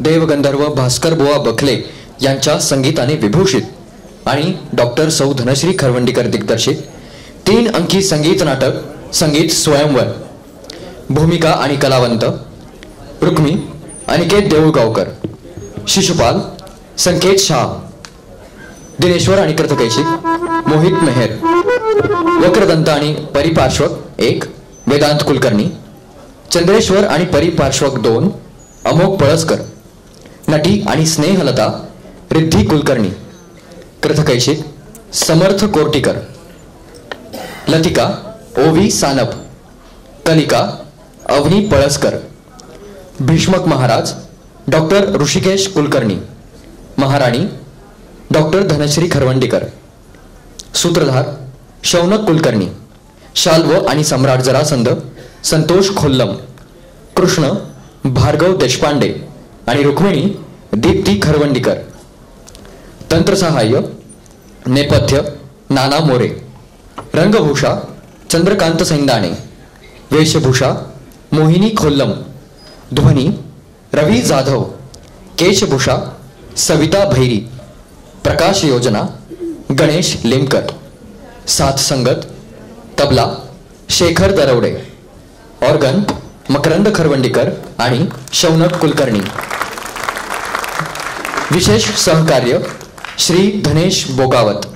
देवगंधर्व भास्कर बुवा बखले यांच्या संगीताने विभूषित आणि डॉक्टर सौ धनश्री खरवंडीकर दिग्दर्शित 3 अंकी संगीत नाटक संगीत स्वयंवर. भूमिका आणि कलावंत: रुक्मी अनिकेत देऊळगावकर, शिशुपाल संकेत शाह, दिनेश्वर आणि कृतकैशिक मोहित मेहर, वक्रदंत आणि परिपार्श्वक 1 वेदांत कुलकर्णी, चंद्रेश्वर आणि परिपार्श्वक 2 अमोक पळसकर, नटी आणि स्नेहलता रिद्धी कुलकर्णी, कृतकैशिक समर्थ कोर्टीकर, लतिका ओवी सानप, कलिका अवनी पळसकर, भीष्मक महाराज डॉक्टर ऋषिकेश कुलकर्णी, महाराणी डॉक्टर धनश्री खरवंडीकर, सूत्रधार शौनक कुलकर्णी, शाल्व आणि सम्राट जरासंध संतोष खोल्लम, कृष्ण भार्गव देशपांडे आणि रुक्मिणी दीप्ती खरवंडीकर. तंत्रसहाय्य नेपथ्य नाना मोरे, रंगभूषा चंद्रकांत सैंदाणे, वेशभूषा मोहिनी खोल्लम, ध्वनी रवी जाधव, केशभूषा सविता भैरी, प्रकाश योजना गणेश लिमकर, साथ संगत तबला शेखर दरवडे, ऑर्गन मकरंद खरवंडीकर आणि शौनक कुलकर्णी. विशेष सहकार्य श्री धनेश बोगावत.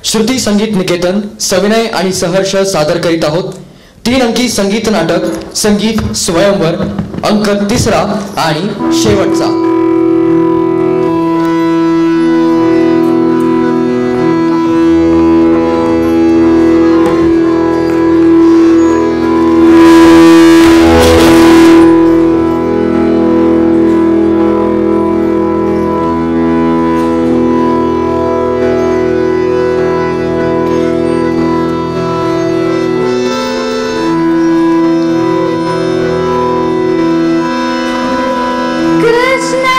श्रुती संगीत निकेतन सविनय आणि सहर्ष सादर करीत आहोत 3 अंकी संगीत नाटक संगीत स्वयंवर अंक 3रा आणि शेवटचा. Krishna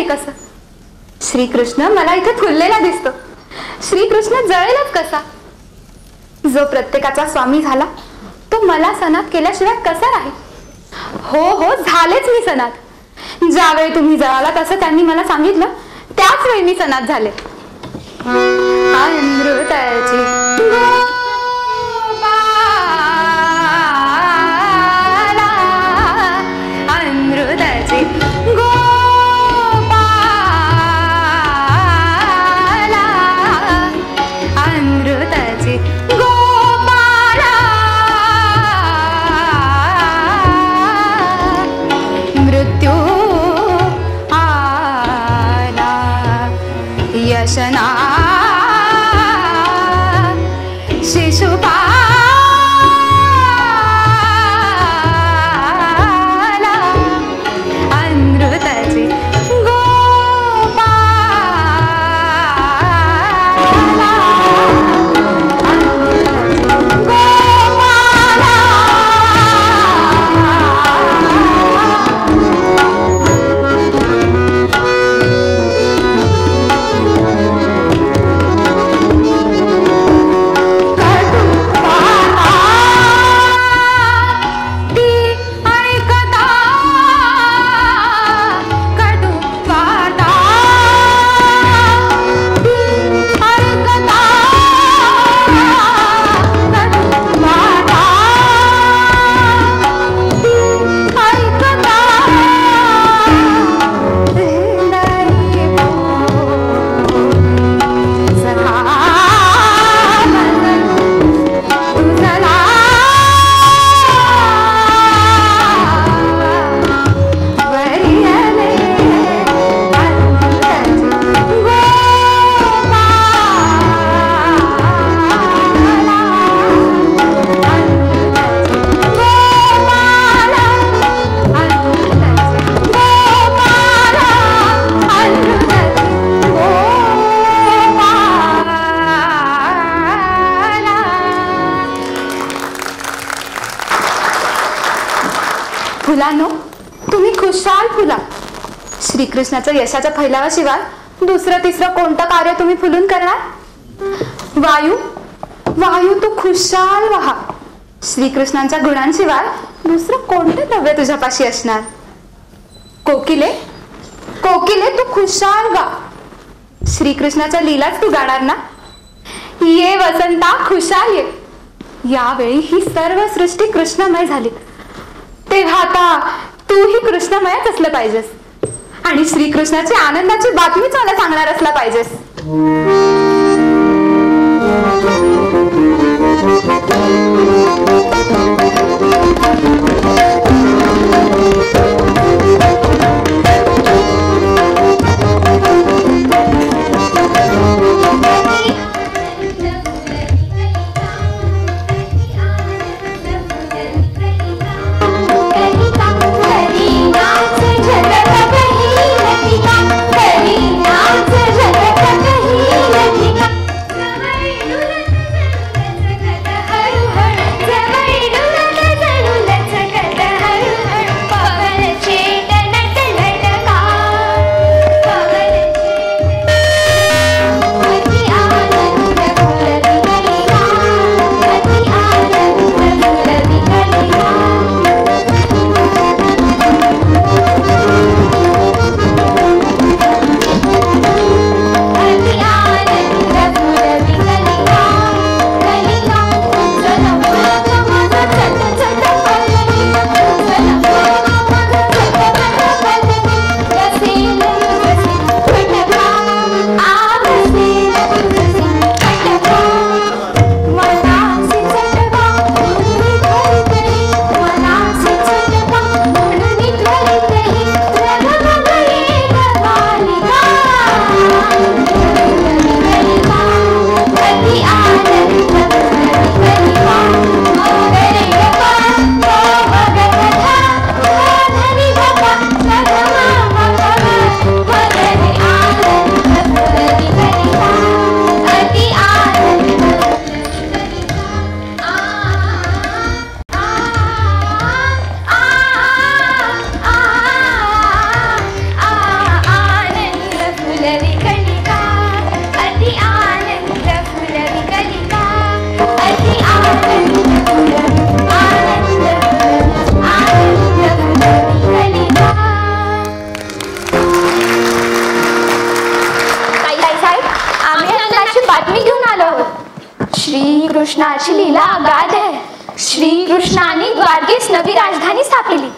तरी कसं? श्रीकृष्ण मला इथे फुललेला दिसतो. श्रीकृष्ण जळेलच कसा? जो प्रत्येकाचा स्वामी झाला तो मला सनात केल्याशिवाय कसा राहील? हो हो, झालेच मी सनात. ज्यावेळी तुम्ही जळाला तसं त्यांनी मला सांगितलं, त्याच वेळी मी सनात झाले. अमृताची अमृताची गोपाला अमृताची गोपाला मृत्यू आला यशना शिशुपाला अमृताची गोपाला फुलांनो, तुम्ही खुशाल फुला. श्रीकृष्णाच्या यशाच्या फैलावाशिवाय दुसरं तिसरं कोणतं कार्य तुम्ही फुलून करणार? वायू वायू तू खुशाल वाहा. श्रीकृष्णांच्या गुणांशिवाय दुसरं कोणतं द्रव्य तुझ्यापाशी असणार? कोकिले कोकिले तू खुशाल गा. श्रीकृष्णाच्या लीलाच तू गाणार ना. ये वसंता खुशाल ये. यावेळी ही सर्व सृष्टी कृष्णमय झाली, तेव्हा आता तूही कृष्णमयच असलं पाहिजेस आणि श्रीकृष्णाची आनंदाची बातमीच मला सांगणार असला पाहिजेस. कहीं श्रीकृष्णाची लीला अगाध आहे. श्रीकृष्णाने द्वारकेस नवी राजधानी स्थापिली.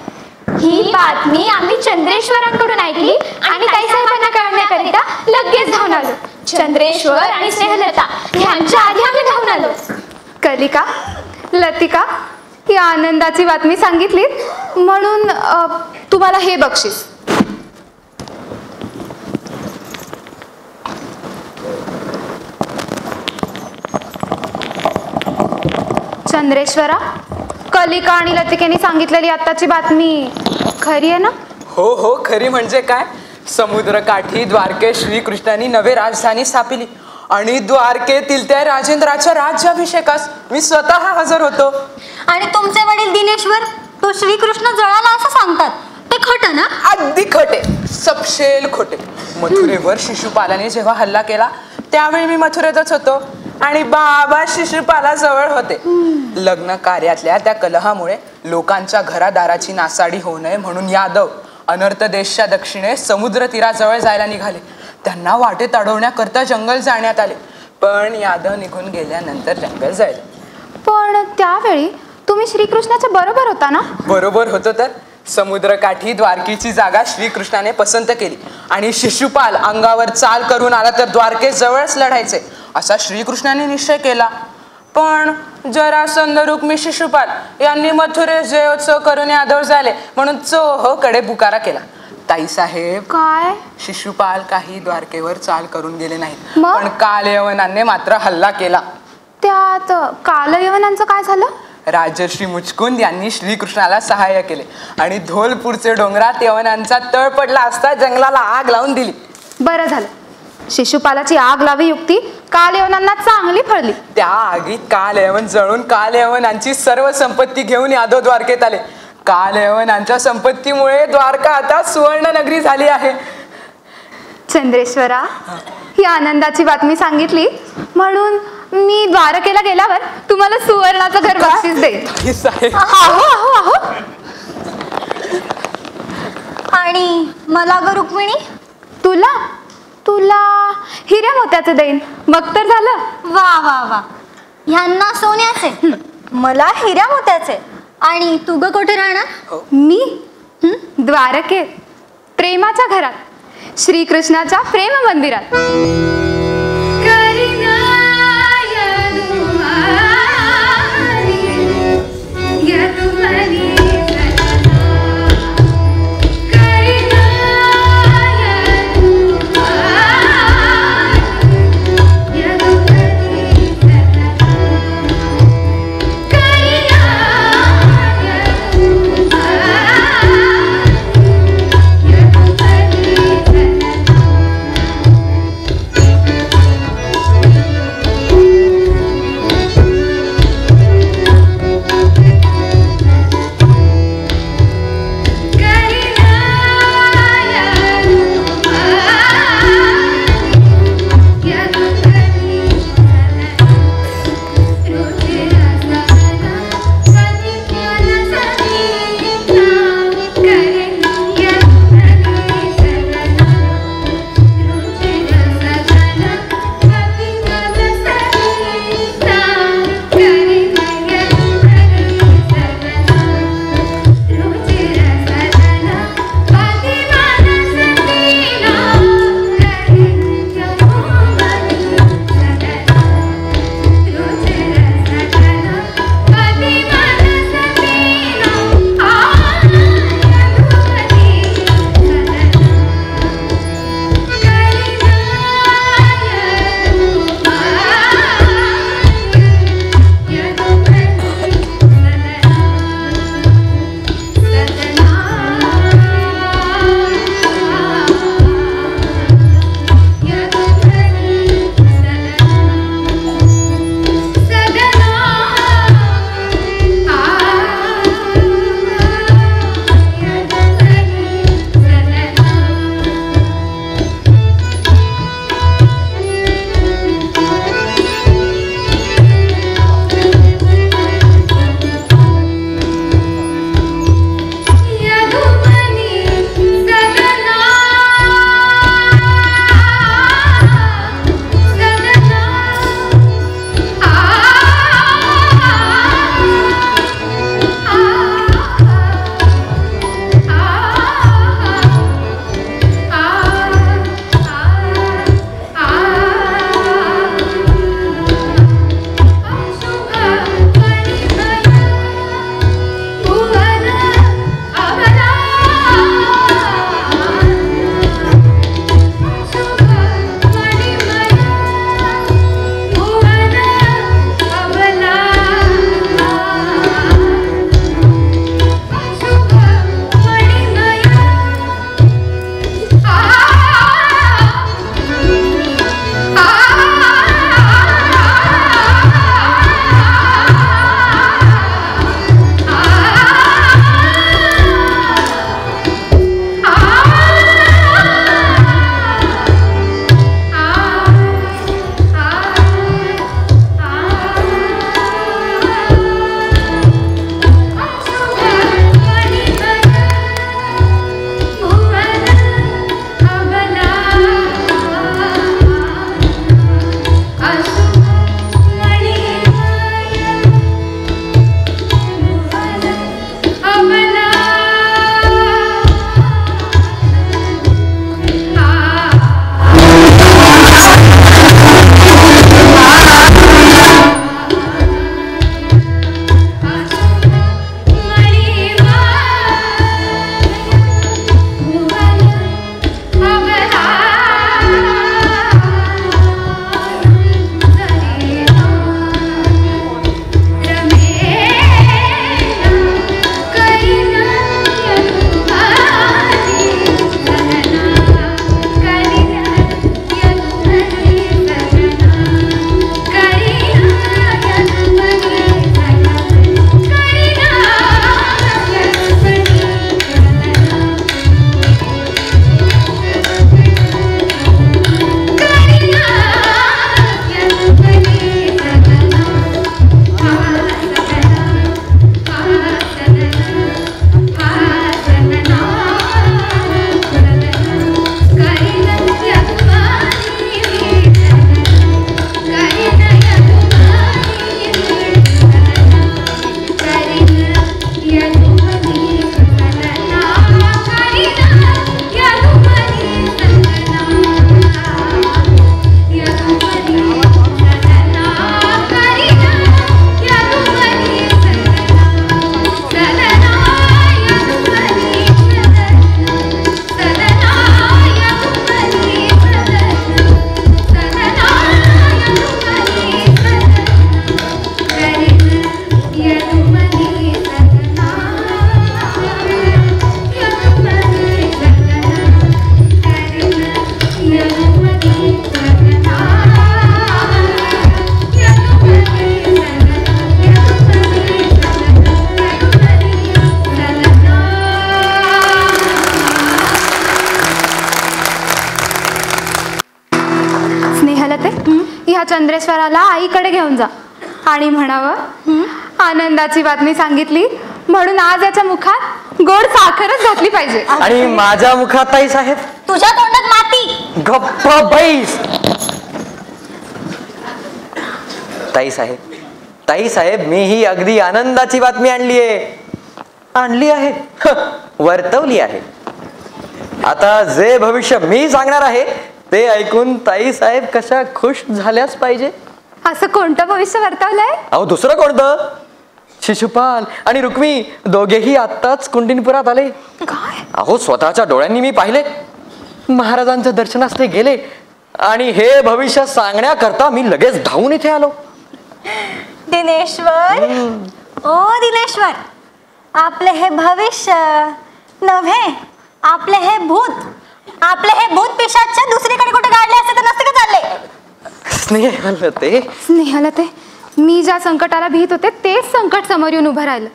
ही बातमी आम्ही चंद्रेश्वरांकडून ऐकली आणि ताई साहेबांना कळवण्याकरिता लगेच धावून आलो. चंद्रेश्वर आणि स्नेहलता यांच्या आधी आम्ही धावून आलो. कलिका, लतिका, ही आनंदाची बातमी सांगितली म्हणून तुम्हाला हे बक्षीस. चंद्रेश्वरा, कलिका आणि लतिकेने सांगितलेली आत्ताची बातमी खरी आहे ना? हो हो, खरी म्हणजे काय. समुद्रकाठी द्वारकेत श्रीकृष्णांनी नवी राजधानी स्थापिली आणि द्वारकेतील त्या राजेंद्राच्या राज्याभिषेकास मी स्वतः हजर होतो. आणि तुमचे वडील दिनेश्वर तो श्रीकृष्ण जळाला असं सांगतात, ते खोटं ना? अगदी खोटे, सपशेल खोटे. मथुरेवर शिशुपालाने जेव्हा हल्ला केला त्यावेळी मी मथुरेतच होतो आणि बाबा शिशुपाला जवळ होते. लग्न कार्यातल्या त्या कलहामुळे लोकांच्या घरादाराची नासाडी होऊ नये म्हणून यादव अनर्थ देशच्या दक्षिणेस समुद्र तीराजवळ जायला निघाले. त्यांना वाटेत अडवण्याकरता जंगल जाण्यात आले, पण यादव निघून गेल्यानंतर जंगल जळले. पण त्यावेळी तुम्ही श्रीकृष्णाच्या बरोबर होता ना? बरोबर होतो तर. समुद्रकाठी द्वारकेची जागा श्रीकृष्णाने पसंत केली आणि शिशुपाल अंगावर चाल करून आला तर द्वारकेजवळच लढायचे असा श्रीकृष्णाने निश्चय केला. पण जरासंध, रुक्मी, शिशुपाल यांनी मथुरेस जयोत्सव करून यादव झाले म्हणून चोह कडे बुकारा केला. ताईसाहेब, काय? शिशुपाल काही द्वारकेवर चाल करून गेले नाहीत, मग? पण कालयवनांनी मात्र हल्ला केला. त्यात कालयवनांचं काय झालं? राजर्षी मुचकुंद यांनी श्रीकृष्णाला सहाय्य केले आणि धोलपूरचे डोंगरात यवनांचा तळ पडला असता जंगलाला आग लावून दिली. बरं झालं, शिशुपालाची आग लावी युक्ती कालयवनांना चांगली फळली. त्या आगीत कालयवन जळून कालयवनांची सर्व संपत्ती घेऊन यादव द्वारकेत आले. कालयवनांच्या संपत्तीमुळे द्वारका आता सुवर्ण नगरी झाली आहे. चंद्रेश्वरा, ही आनंदाची बातमी सांगितली म्हणून मी द्वारकेला गेल्यावर तुम्हाला सुवर्णाचं घर बक्षीस देईन. ताईसाहेब, आहो आहो आहो. आणि मला ग रुक्मिणी? तुला तुला हिऱ्या मोत्याचं देईन, मग तर झालं. वा वा वा, ह्यांना सोन्याचे, मला हिऱ्या मोत्याचे. आणि तू ग कुठे राहणार? मी द्वारकेत, प्रेमाच्या घरात, श्रीकृष्णाच्या प्रेम मंदिरात. चंद्रेश्वराला आईकडे घेऊन जा आणि म्हणावं आनंदाची बातमी सांगितली म्हणून आज याच्या मुखात गोड साखरच घातली पाहिजे. आणि माझ्या मुखात ताई साहेब? तुझ्या तोंडात माती. गप्प बैस. ताई साहेब मी ही अगदी आनंदाची बातमी आणली आहे वर्तवली आहे. आता जे भविष्य मी सांगणार आहे ते ऐकून ताई साहेब कशा खुश झाल्याच पाहिजे. असं कोणतं भविष्य वर्तवलंय? अहो दुसरं कोणतं? शिशुपाल आणि रुक्मी दोघेही आत्ताच कुंडिनपुरात आले. काय? अहो स्वतःच्या डोळ्यांनी मी पाहिले. महाराजांच्या दर्शनास ते गेले आणि हे भविष्य सांगण्याकरता मी लगेच धावून इथे आलो. दिनेश्वर, ओ दिनेश्वर, आपले हे भविष्य नव्हे, आपले हे भूत पिशाच्य दुसरीकडे कुठे गाडले असते तर नसते का चालले? स्नेहाला ते मी ज्या संकटाला भीत होते तेच संकट समोर येऊन उभं राहिलं.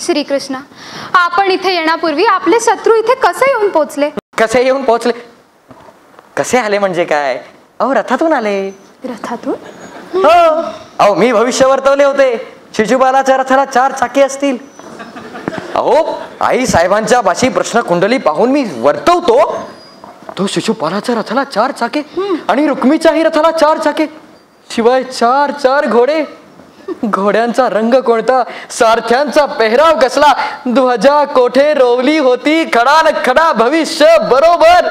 श्रीकृष्ण, आपण इथे येण्यापूर्वी आपले शत्रू इथे कसे येऊन पोहोचले? कसे आले म्हणजे काय? अहो रथातून आले. रथातून? हो. अहो मी भविष्य वर्तवले होते. शिशुपालाच्या रथाला 4 चाके असतील. अहो आई साहेबांच्या भाषी प्रश्न कुंडली पाहून मी वर्तवतो तो शिशुपालाच्या रथाला 4 चाके आणि रुक्मीच्याही रथाला 4 चाके, शिवाय 4 घोडे. घोड्यांचा रंग कोणता, सारथ्यांचा पेहराव कसला, ध्वजा कोठे रोवली होती, खडा न खडा भविष्य बरोबर.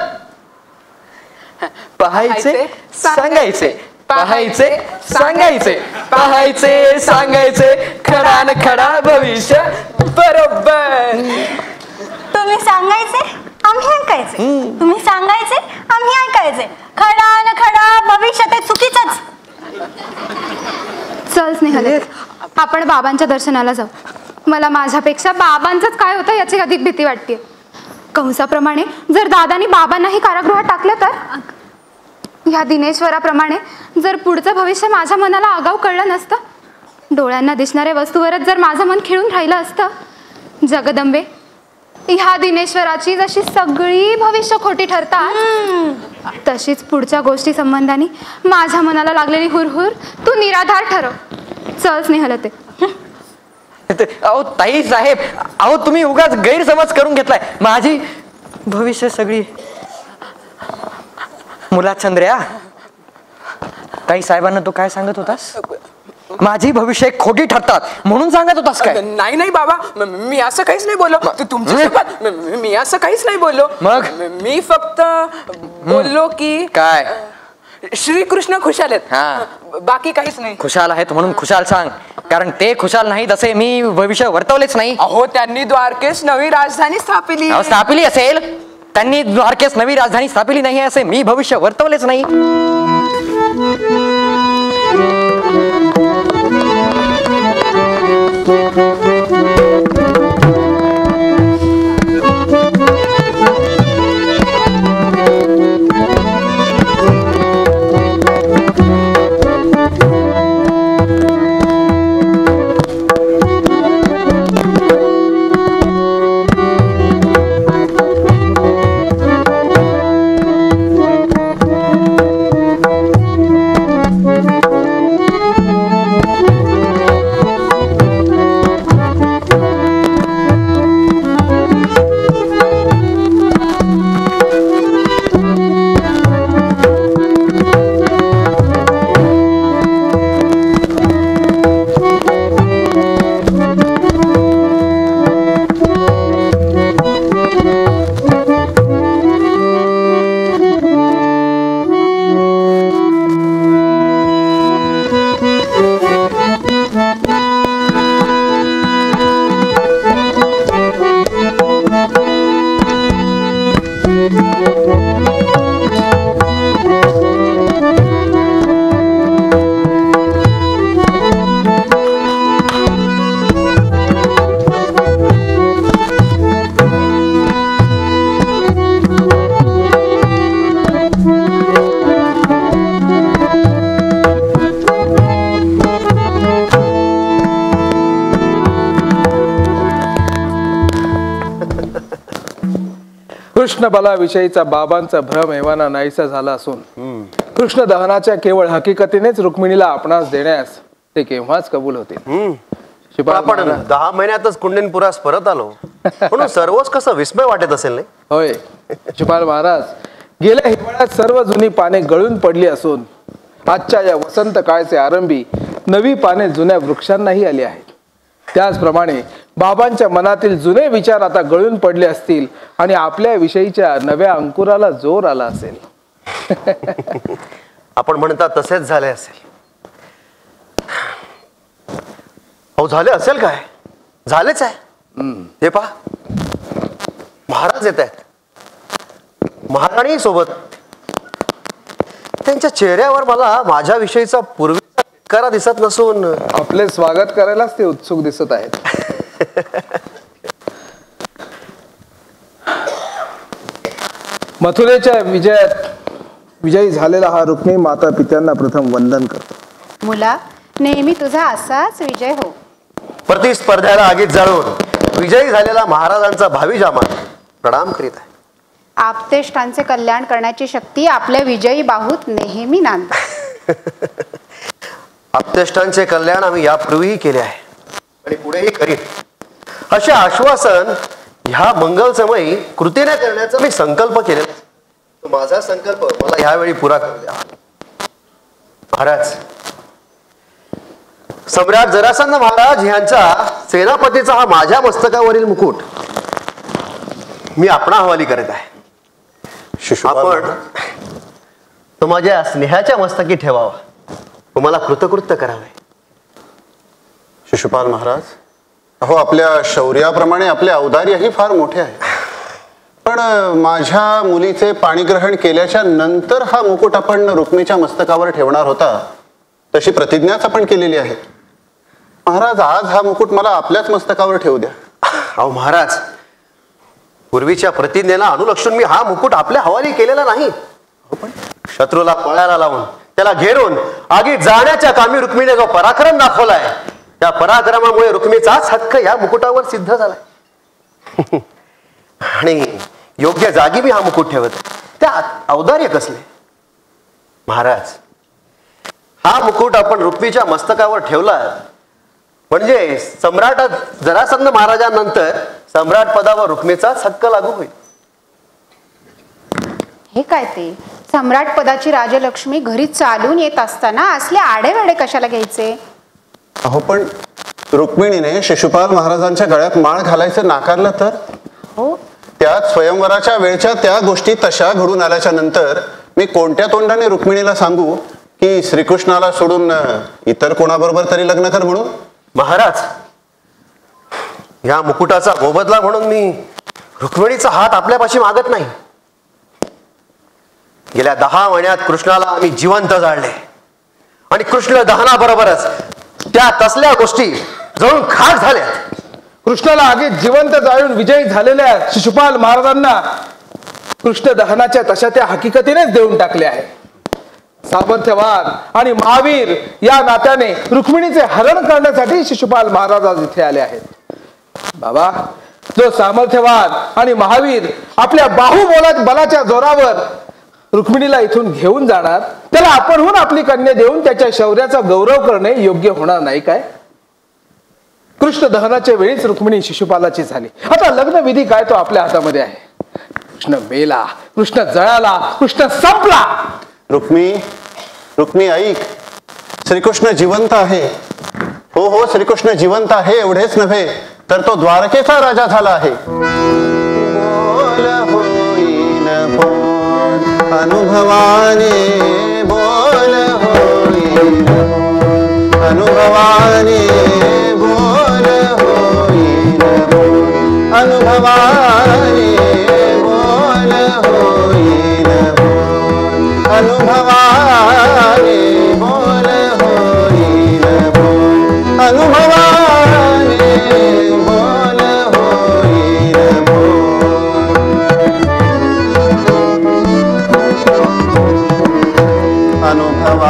पाहायचे सांगायचे, पाहायचे सांगायचे, पाहायचे सांगायचे, खडा न खडा भविष्य बरोबर. तुम्ही सांगायचे आम्ही ऐकायचे, तुम्ही सांगायचे आम्ही ऐकायचे, खडा न खडा भविष्य ते चुकीचंच. चल स्नेहल, आपण बाबांच्या दर्शनाला जाऊ. मला माझ्यापेक्षा बाबांचंच काय होतं याची अधिक भीती वाटते. कंसाप्रमाणे जर दादानी बाबांनाही कारागृहात टाकलं तर? ह्या दिनेश्वराप्रमाणे जर पुढचं भविष्य माझ्या मनाला आगाऊ कळलं नसतं, डोळ्यांना दिसणाऱ्या वस्तूवरच जर माझं मन खिळून राहिलं असतं, जगदंबे, ह्या दिनेश्वराची जशी सगळी भविष्य खोटी ठरतात तशीच पुढच्या गोष्टी संबंधाने माझ्या मनाला लागलेली हुरहुर तू निराधार ठरव. चल स्नेहलते. अहो ताई साहेब, अहो तुम्ही उगाच गैरसमज करून घेतलाय. माझी भविष्य सगळी मुला चंद्र्या. ताई साहेबांना तू काय सांगत होतास? माझी भविष्य खोटी ठरतात म्हणून सांगत होतास काय? नाही बाबा, मी असं काहीच नाही बोललो. तुमच्या मी असं काहीच नाही बोललो. मग मी फक्त बोललो की काय श्रीकृष्ण खुशाल आहेत. हा, बाकी काहीच नाही. खुशाल आहेत म्हणून खुशाल सांग, कारण ते खुशाल नाहीत असे मी भविष्य वर्तवलेच नाही. अहो त्यांनी द्वारकेस नवी राजधानी स्थापिली. स्थापिली असेल, त्यांनी द्वारकेस नवी राजधानी स्थापिली नाही असे मी भविष्य वर्तवलेच नाही. कृष्ण बलाविषयीचा बाबांचा भ्रम एव्हाना नाहीसा झाला असून कृष्ण दहनाच्या केवळ हकीकतीनेच रुक्मिणीला आपणास देण्यास ते केव्हाच कबूल होतील. आपण 10 महिन्यातच कुंडीनपुरास परत आलो म्हणून सर्वच कसं विस्मय वाटत असेल नाही? होय शिपाल महाराज, गेल्या हिवाळ्यात सर्व जुनी पाने गळून पडली असून आजच्या या वसंत काळचे आरंभी नवी पाने जुन्या वृक्षांनाही आली आहेत. त्याचप्रमाणे बाबांच्या मनातील जुने विचार आता गळून पडले असतील आणि आपल्या विषयीच्या नव्या अंकुराला जोर आला असेल. आपण म्हणता तसेच झाले असेल. हो झाले असेल काय? झालेच आहे. हे पहा, महाराज येत आहेत, महाराणी सोबत. त्यांच्या चेहऱ्यावर मला माझ्या विषयीचा पूर्वीचा तिटकारा दिसत नसून आपले स्वागत करायलाच ते उत्सुक दिसत आहेत. मथुरेच्या विजयी झालेला हा रुक्मिणी माता पित्यांना प्रथम वंदन करतो. मुला, नेहमी तुझा असाच विजय हो. प्रतिस्पर्ध्याला आगीत जाळून विजयी झालेला महाराजांचा भावी जामा प्रणाम करीत आहे. आपतेष्टांचे कल्याण करण्याची शक्ती आपल्या विजयी बाहूत नेहमी नांद. आपतेष्टांचे कल्याण आम्ही यापूर्वीही केले आहे आणि पुढेही करीन असे आश्वासन ह्या मंगलसमयी कृतीने करण्याचा मी संकल्प केलेला. माझा संकल्प मला ह्यावेळी पुरा करू द्या. महाराज, सम्राट जरासंध महाराज यांचा सेनापतीचा हा माझ्या मस्तकावरील मुकुट मी आपणा हवाली करत आहे. आपण तो माझ्या स्नेहाच्या मस्तकी ठेवावा, तुम्हाला कृतकृत्य करावे. शिशुपाल महाराज, अहो आपल्या शौर्याप्रमाणे आपले औदार्यही फार मोठे आहे. पण माझ्या मुलीचे पाणीग्रहण केल्याच्या नंतर हा मुकुट आपण रुक्मिणीच्या मस्तकावर ठेवणार होता, तशी प्रतिज्ञाच आपण केलेली आहे. महाराज, आज हा मुकुट मला आपल्याच मस्तकावर ठेवू द्या. अहो महाराज, पूर्वीच्या प्रतिज्ञेला अनुलक्षून मी हा मुकुट आपल्या हवाली केलेला नाही. शत्रूला पळायला लावून त्याला घेरून आगीत जाण्याच्या कामी रुक्मिणीने जो पराक्रम दाखवलाय, त्या पराक्रमामुळे रुक्मिणीचाच हक्क या मुकुटावर सिद्ध झालाय. आणि योग्य जागी मी हा मुकुट ठेवत, त्या औदार्य कसले. महाराज, हा मुकुट आपण रुक्मिणीच्या मस्तकावर ठेवला म्हणजे सम्राट जरासंध महाराजांनंतर सम्राट पदावर रुक्मिणीचाच हक्क लागू होईल. हे काय ते, सम्राट पदाची राजलक्ष्मी घरी चालून येत असताना असले आडेवेडे कशाला घ्यायचे? अहो पण रुक्मिणीने शिशुपाल महाराजांच्या गळ्यात माळ घालायचं नाकारलं तर? हो, त्यात स्वयंवराच्या वेळच्या त्या गोष्टी तशा घडून आल्याच्या नंतर मी कोणत्या तोंडाने रुक्मिणीला सांगू की श्रीकृष्णाला सोडून इतर कोणाबरोबर तरी लग्न कर म्हणून? महाराज, या मुकुटाचा मोबदला म्हणून मी रुक्मिणीचा हात आपल्यापाशी मागत नाही. गेल्या 10 महिन्यात कृष्णाला आम्ही जिवंत जाळले आणि कृष्ण दहनाबरोबरच त्या तसल्या गोष्टी जळून खाक झाल्या. कृष्णाला आगीत जिवंत जाळून विजयी झालेल्या शिशुपाल महाराजांना कृष्ण दहनाच्या तशा त्या हकीकतीनेच देऊन टाकले आहे. सामर्थ्यवान आणि महावीर या नात्याने रुक्मिणीचे हरण करण्यासाठी शिशुपाल महाराज आज इथे आले आहेत. बाबा, जो सामर्थ्यवान आणि महावीर आपल्या बाहुबलाच्या जोरावर रुक्मिणीला इथून घेऊन जाणार, त्याला आपणहून आपली कन्या देऊन त्याच्या शौर्याचा गौरव करणे योग्य होणार नाही काय? कृष्ण दहनाच्या वेळीच रुक्मिणी शिशुपालाची झाली. आता लग्नविधी काय तो आपल्या हातामध्ये आहे. कृष्ण मेला, कृष्ण जळाला, कृष्ण संपला. रुक्मी ऐक, श्रीकृष्ण जिवंत आहे. हो हो, श्रीकृष्ण जिवंत आहे. एवढेच नव्हे तर तो द्वारकेचा राजा झाला आहे. अनुभवाने बोल होईल, अनुभवाने बोल होईल, अनुभवाने बोल होईल, अनुभवाने बोल होईल, अनुभवाने बोल होईल. अनुभवाने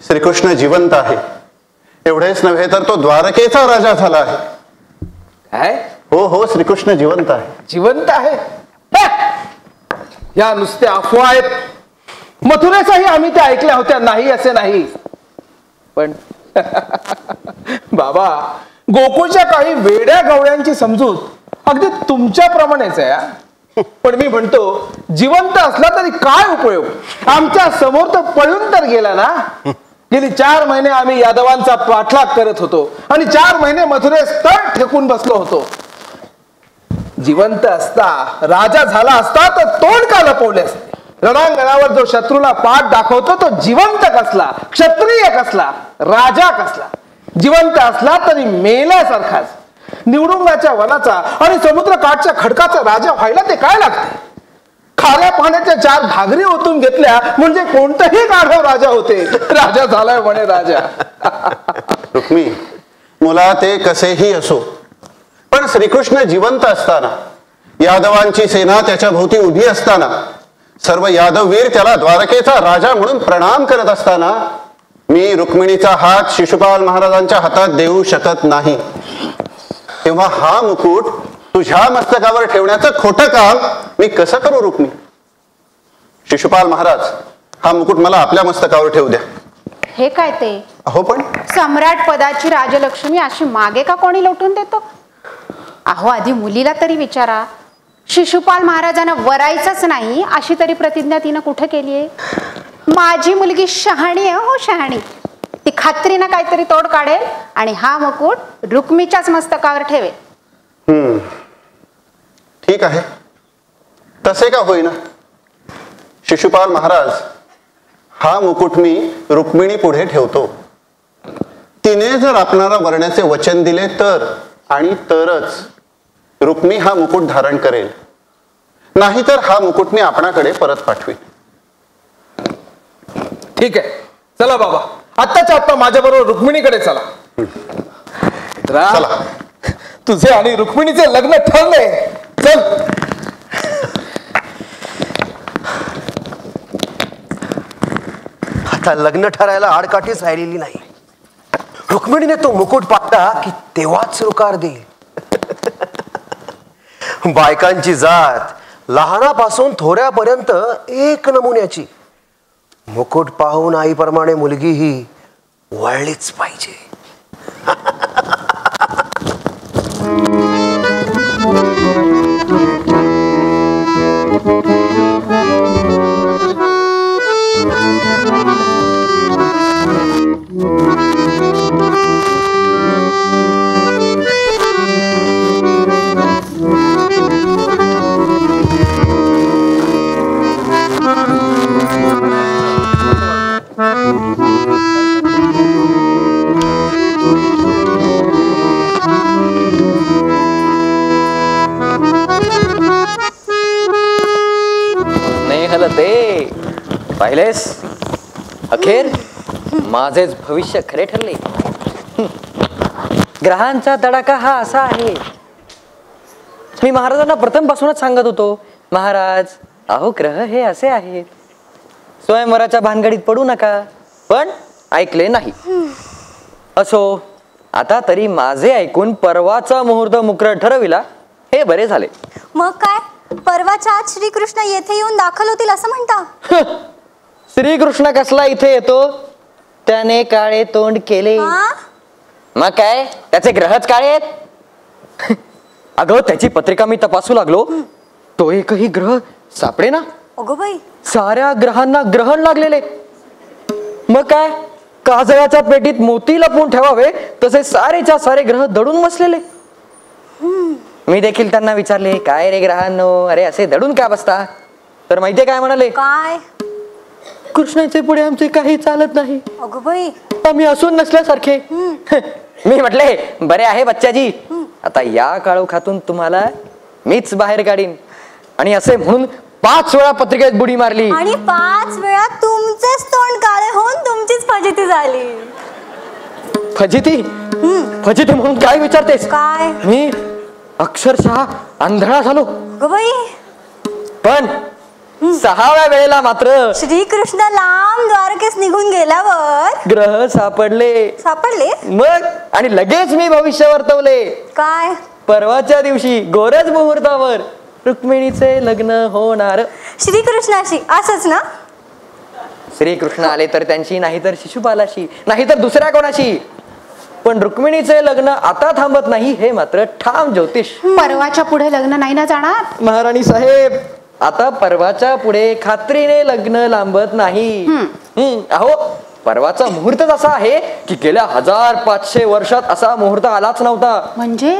श्रीकृष्ण जिवंत आहे. एवढेच नव्हे तर तो द्वारकेचा राजा झाला आहे. काय? हो हो, श्रीकृष्ण जिवंत आहे. जिवंत आहे? या नुसत्या अफवा आहेत. मथुरेचाही आम्ही त्या ऐकल्या होत्या, नाही असे नाही. पण बाबा, गोकुळच्या काही वेड्या गवळ्यांची समजूत अगदी तुमच्याप्रमाणेच आहे. पण मी म्हणतो, जिवंत असला तरी काय उपयोग? आमच्या समोर तर पळून तर गेला ना. गेली 4 महिने आम्ही यादवांचा पाठलाग करत होतो आणि 4 महिने मथुरेस तळ ठेकून बसलो होतो. जिवंत असता, राजा झाला असता तर तोंड का लपवले असते? रणांगणावर जो शत्रूला पाठ दाखवतो तो जिवंत कसला, क्षत्रिय कसला, राजा कसला? जिवंत असला तरी मेल्यासारखाच. निवडुंगाच्या वनाचा आणि समुद्रकाठच्या खडकाचा राजा व्हायला ते काय लागते? खाऱ्या पाण्याच्या 4 घागरी ओतून घेतल्या म्हणजे कोणताही गाढव राजा होते. राजा झालाय म्हणे राजा. रुक्मी, मुला ते कसेही असो, पण श्रीकृष्ण जिवंत असताना, यादवांची सेना त्याच्या भोवती उभी असताना, सर्व यादववीर त्याला द्वारकेचा राजा म्हणून प्रणाम करत असताना, मी रुक्मिणीचा हात शिशुपाल महाराजांच्या हातात देऊ शकत नाही. तेव्हा हा मुकुट तुझ्या मस्तकावर ठेवण्याचं खोटं काम मी कसं करू रुक्मी? शिशुपाल महाराज, हा मुकुट मला आपल्या मस्तकावर ठेवू द्या. हे काय ते? अहो, पण सम्राट पदाची राजलक्ष्मी अशी मागे का कोणी लोटून देतो? अहो, आधी मुलीला तरी विचारा. शिशुपाल महाराजांना वरायचंच नाही अशी तरी प्रतिज्ञा तिनं कुठे केली आहे? माझी मुलगी शहाणी आहे, हो शहाणी. ती खात्रीनं काहीतरी तोड काढेल आणि हा मुकुट रुक्मीच्याच मस्तकावर ठेवेल. ठीक आहे, तसे का होईना. शिशुपाल महाराज, हा मुकुट मी रुक्मिणी पुढे ठेवतो. तिने जर आपणाला वरण्याचे वचन दिले तर, आणि तरच रुक्मी हा मुकुट धारण करेल. नाहीतर हा मुकुट मी आपणाकडे परत पाठवीन. ठीक आहे, चला बाबा, आत्ताच्या आत्ता माझ्या बरोबर रुक्मिणीकडे चला. चला. तुझे आणि रुक्मिणीचे लग्न ठरले. चल. आता लग्न ठरायला आडकाठीच राहिलेली नाही. रुक्मिणीने तो मुकुट पाहता की तेव्हाच रुकार देईल. बायकांची जात लहानापासून थोड्यापर्यंत एक नमुन्याची. मुकुट पाहून आईप्रमाणे मुलगी ही वळलीच पाहिजे. ते पाहिलेस, अखेर माझेच भविष्य खरे ठरले. ग्रहांचा तडाखा हा असा आहे. मी महाराजांना प्रथमपासूनच सांगत होतो, महाराज अहो ग्रह हे असे आहेत, स्वयंवराच्या भानगडीत पडू नका. पण ऐकले नाही. असो, आता तरी माझे ऐकून परवाचा मुहूर्त मुकरत ठरविला हे बरे झाले. मग काय, परवाच्या आज श्रीकृष्ण येथे येऊन दाखल होतील असं म्हणता? श्रीकृष्ण कसला इथे येतो? त्याने काळे तोंड केले. मग काय, त्याचे ग्रहच काळे आहेत? अगं त्याची पत्रिका मी तपासू लागलो, तो एकही ग्रह सापडे ना. अगो बाई, साऱ्या ग्रहांना ग्रहण लागलेले. मग काय, काजळाच्या पेटीत मोती लपवून ठेवावे तसे सारेच्या सारे ग्रह दडून बसलेले. मी देखील त्यांना विचारले, काय रे ग्रहांनो, अरे असे दडून का बसता? तर माहितीये काय म्हणाले? काय? कृष्णाचे पुढे आमचे काही चालत नाही. अगो बाई, आम्ही असून नसल्यासारखे. मी म्हटले, बरे आहे बच्चाजी, आता या काळोखातून तुम्हाला मीच बाहेर काढीन. आणि असे म्हणून 5 वेळा पत्रिकेत बुडी मारली. आणि 5 वेळा तुमचेच तोंड काळे होऊन तुमचीच फजिती झाली. फजिती? फजिती म्हणून काय विचारतेस? काय? मी अक्षरशः आंधळा झालो. बाई, पण 6व्या वेळेला मात्र श्रीकृष्ण लांब द्वारकेस निघून गेल्यावर ग्रह सापडले. मग आणि लगेच मी भविष्य वर्तवले. काय? परवाच्या दिवशी गोरज मुहूर्तावर रुक्मिणीचे लग्न होणार श्रीकृष्णाशी. असंच ना? श्रीकृष्ण आले तर त्यांची, नाही तर शिशुपालाशी, नाही तर दुसऱ्या कोणाशी. पण रुक्मिणीचे लग्न आता थांबत नाही हे मात्र ठाम ज्योतिष. परवाच्या पुढे लग्न नाही ना जाणार महाराणी साहेब? आता परवाच्या पुढे खात्रीने लग्न लांबत नाही. अहो परवाचा मुहूर्तच असा आहे की गेल्या 1500 वर्षात असा मुहूर्त आलाच नव्हता. म्हणजे?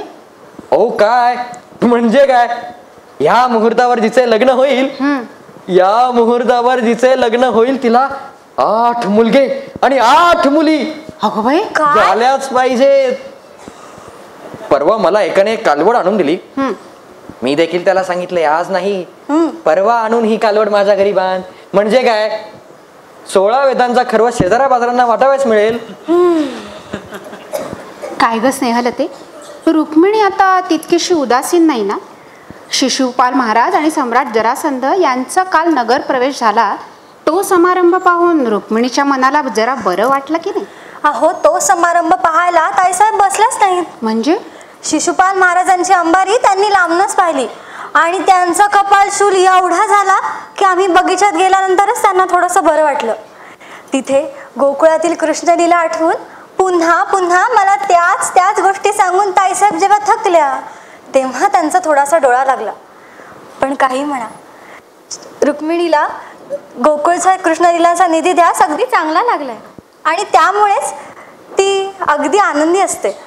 अहो काय म्हणजे काय, या मुहूर्तावर जिचे लग्न होईल, या मुहूर्तावर जिचे लग्न होईल तिला 8 मुलगे आणि 8 मुली झाल्याच पाहिजेत. परवा मला एकाने कालवड आणून दिली. मी देखील त्याला सांगितले, आज नाही परवा आणून ही कालवड माझ्या घरी बांध. म्हणजे काय, 16 वेदांचा खर्व शेजाऱ्या बाजारांना वाटावेच मिळेल. काय ग स्नेहलते, रुक्मिणी आता तितकीशी उदासीन नाही ना? शिशुपाल महाराज आणि सम्राट जरासंध यांचा काल नगर प्रवेश झाला, तो समारंभ पाहून रुक्मिणीच्या मनाला जरा बरं वाटलं की नाही? अहो तो समारंभ पाहायला ताईसाहेब बसलाच नाही. म्हणजे? शिशुपाल महाराजांची अंबारी त्यांनी लांबूनच पाहिली आणि त्यांचा कपाल शूल एवढा झाला की आम्ही बगीचात गेल्यानंतरच त्यांना थोडंसं बरं वाटलं. तिथे गोकुळातील कृष्णलीला आठवून पुन्हा पुन्हा मला त्याच गोष्टी सांगून ताईसाहेब जेव्हा थकल्या तेव्हा त्यांचा थोडासा डोळा लागला. पण काही म्हणा, रुक्मिणीला गोकुळचा कृष्णलीलाचा निधी ध्यास अगदी चांगला लागलाय आणि त्यामुळेच ती अगदी आनंदी असते.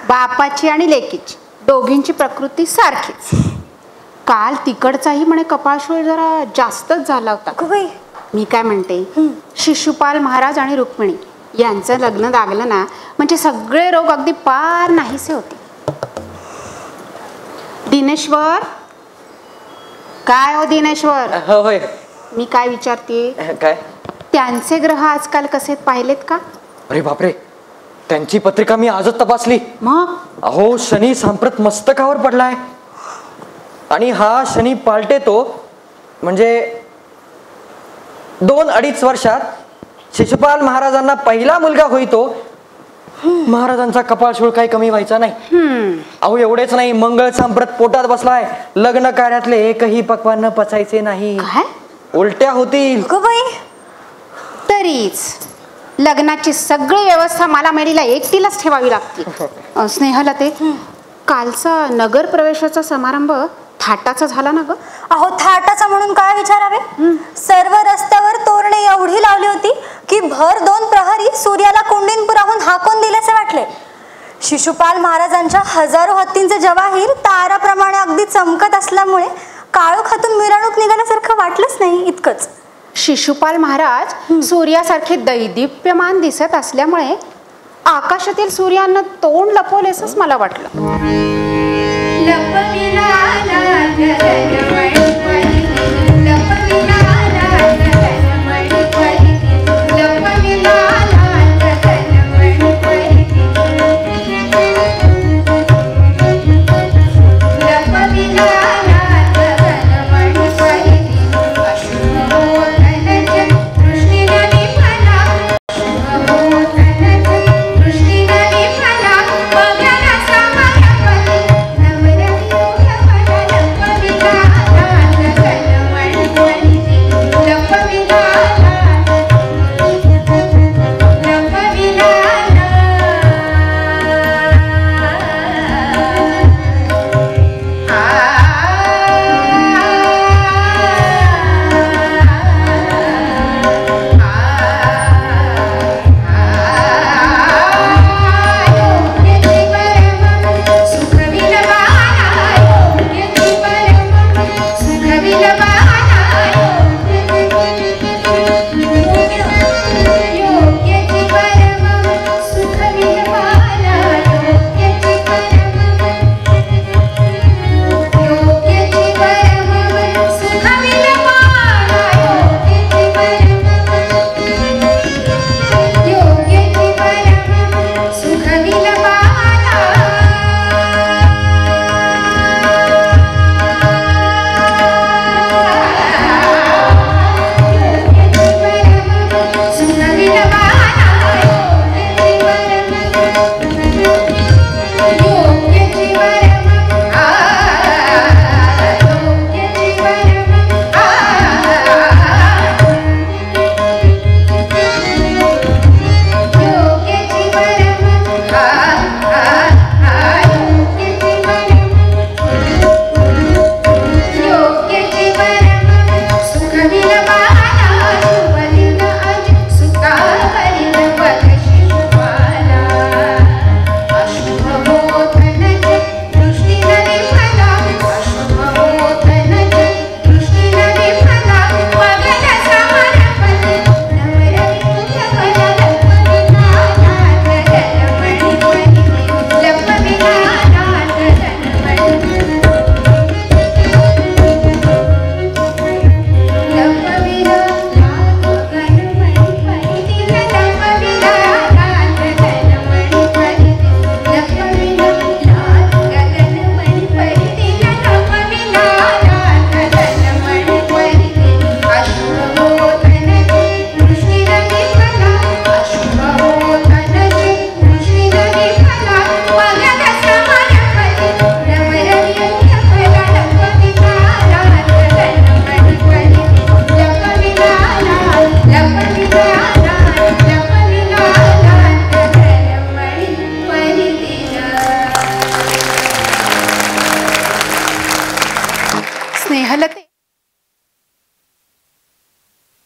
बापाची आणि लेकीची दोघींची प्रकृती सारखीच. काल तिकडचाही म्हणे कपाळशूळ जरा जास्तच झाला होता. मी काय म्हणते, शिशुपाल महाराज आणि रुक्मिणी यांचं लग्न लागलं ना म्हणजे सगळे रोग अगदी पार नाहीसे होते. दिनेश्वर, काय हो दिनेश्वर? होय. मी काय विचारते, काय त्यांचे ग्रह आजकाल कसे पाहिलेत का? अरे बापरे, त्यांची पत्रिका मी आजच तपासली. मग? अहो शनी सांप्रत मस्तकावर पडलाय आणि हा शनी पालटे तो म्हणजे 2-2.5 वर्षात शिशुपाल महाराजांना पहिला मुलगा होईतो महाराजांचा कपाळशूळ काही कमी व्हायचा नाही. अहो एवढेच नाही, मंगळ संप्रत पोटात बसलाय, लग्न कार्यातले एकही पक्वान न पचायचे नाही, उलट्या होतील. तरीच लग्नाची सगळी व्यवस्था मला मेरीला एकटीलाच ठेवावी लागते. स्नेहलते, कालचा नगर प्रवेशाचा समारंभ थाटाचा झाला ना ग? अहो थाटाचा म्हणून काय विचारावे, सर्व रस्त्यावर तोरणे एवढी लावली होती की भर 2 प्रहरी सूर्याला कुंडीनपुराहून हाकून दिल्याचे वाटले. शिशुपाल महाराजांच्या हजारो हत्तींचे जवाहीर ताराप्रमाणे अगदी चमकत असल्यामुळे काळोखातून मिरवणूक निघाल्यासारखं वाटलंच नाही. इतकंच. शिशुपाल महाराज सूर्यासारखे दैदिप्यमान दिसत असल्यामुळे आकाशातील सूर्यानं तोंड लपवले असंच मला वाटलं.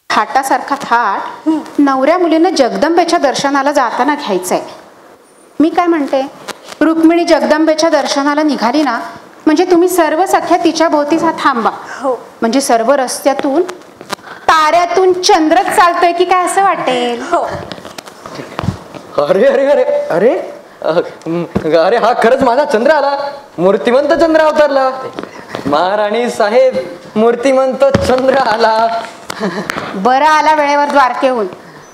थाटासारखा थाट नवऱ्या मुलीनं जगदंबेच्या दर्शनाला जाताना घ्यायचंय. मी काय म्हणते, रुक्मिणी जगदंबेच्या दर्शनाला निघाली ना म्हणजे तुम्ही सर्व सख्या तिच्या भोवतीच थांबा. म्हणजे सर्व रस्त्यातून ताऱ्यातून चंद्रच चालतोय की काय असं वाटेल. अरे अरे अरे अरे अरे हा खरंच माझा चंद्र आला, मूर्तिमंत चंद्र अवतरला. महाराणी साहेब, मूर्तिमंत चंद्र आला. बरं आला वेळेवर द्वारकेहून.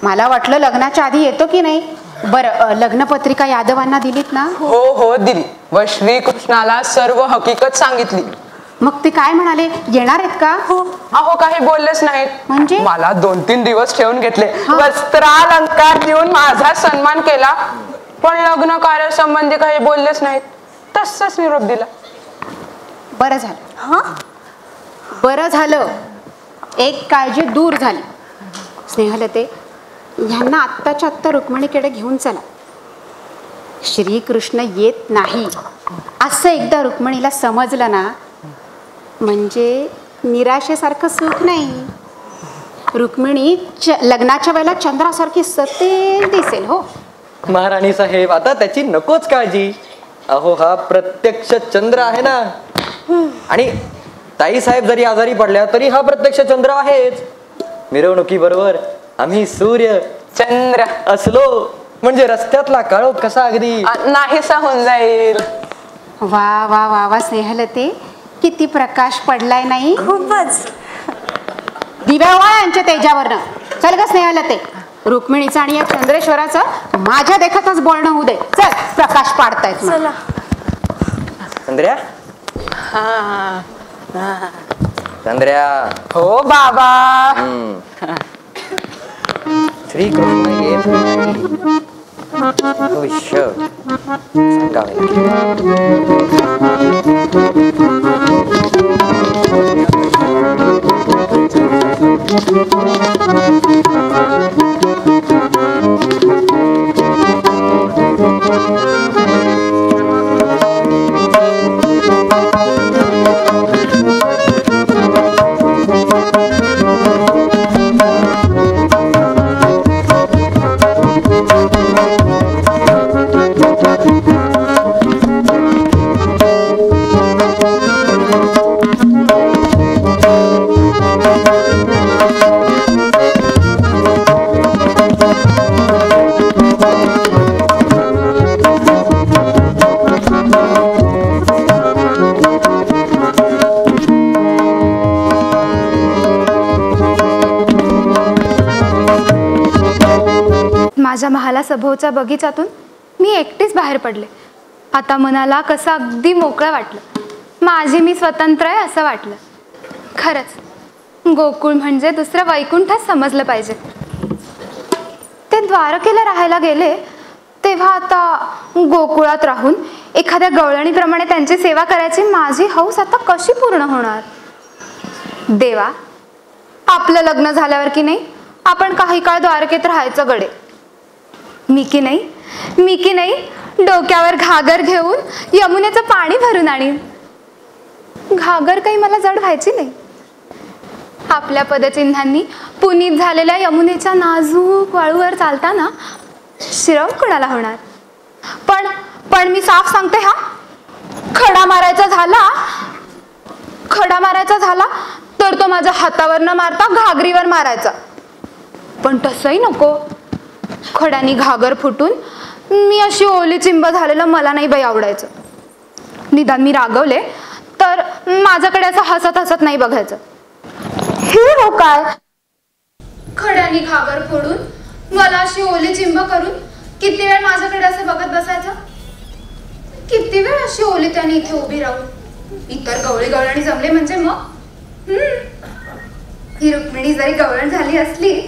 मला वाटलं लग्नाच्या आधी येतो की नाही. बरं, लग्नपत्रिका यादवांना दिलीत ना? हो हो दिली व श्रीकृष्णाला सर्व हकीकत सांगितली. मग ते काय म्हणाले, येणार आहेत का? हो. अहो काही बोललेच नाहीत. म्हणजे? मला 2-3 दिवस ठेवून घेतले, वस्त्रालंकार देऊन माझा सन्मान केला, पण लग्न कार्यासंबंधी काही बोललेच नाहीत. तसंच निरोप दिला. बरं झालं, बरं झालं, एक काळजी दूर झाली. स्नेहलते, ह्यांना आत्ताच्या आत्ता रुक्मिणीकडे घेऊन चला. श्रीकृष्ण येत नाही असं एकदा रुक्मिणीला समजलं ना, म्हणजे निराशेसारखं सुख नाही. रुक्मिणी लग्नाच्या वेळेला चंद्रासारखी सतेज दिसेल. हो महाराणी साहेब, आता त्याची नकोच काळजी. अहो हा प्रत्यक्ष चंद्र आहे ना, आणि ताई साहेब जरी आजारी पडल्या तरी हा प्रत्यक्ष चंद्र आहेच. मिरवणुकी बरोबर आम्ही सूर्य चंद्र असलो म्हणजे रस्त्यातला काळोख कसा अगदी नाहीसा होऊन जाईल. वा वा वा वा स्नेहलते, किती प्रकाश पडलाय नाही. खूपच. दिव्या यांच्या तेजावरनं. चल ग स्नेहलते, रुक्मिणीचं आणि या चंद्रेश्वराचं माझ्या देखतच बोलणं होऊ दे. चल, प्रकाश पाडतायत. चला. चंद्र्या, चंद्र्या. हो बाबा. श्रीकृष्ण येत नाही, भविष्य सांगावे माझ्या महाला सभोवच्या बगीचातून मी एकटीच बाहेर पडले. आता मनाला कसं अगदी मोकळं वाटलं. माझी मी स्वतंत्र आहे असं वाटलं. खरंच गोकुळ म्हणजे दुसरं वैकुंठच समजलं पाहिजे. ते द्वारकेला राहायला गेले तेव्हा आता गोकुळात राहून एखाद्या गवळणीप्रमाणे त्यांची सेवा करायची माझी हौस आता कशी पूर्ण होणार. देवा, आपलं लग्न झाल्यावर की नाही आपण काही काळ द्वारकेत राहायचं गडे. मी की नाही डोक्यावर घागर घेऊन यमुनेचं पाणी भरून आणीन. घागर काही मला जड व्हायची नाही. आपल्या पदचिन्हांनी पुनीत झालेल्या यमुनेच्या नाजूक वाळूवर चालताना श्रम कोणाला होणार. पण मी साफ सांगते, हा खडा मारायचा झाला तर तो माझ्या हातावर न मारता घागरीवर मारायचा. पण तसंही नको. खड्यानी घागर फुटून मी अशी ओली चिंब झालेलं मला नाही बाई आवडायचं. निदान मी रागवले तर माझ्याकडे असं हसत हसत नाही बघायचं. हे हो काय, खड्यानी घागर फोडून मला अशी ओली चिंब करून किती वेळ माझ्याकडे असं बघत बसायचं. किती वेळ अशी ओली त्याने इथे उभी राहून इतर गवळी गवळणी जमले म्हणजे मग ही रुक्मिणी जरी गवळण झाली असली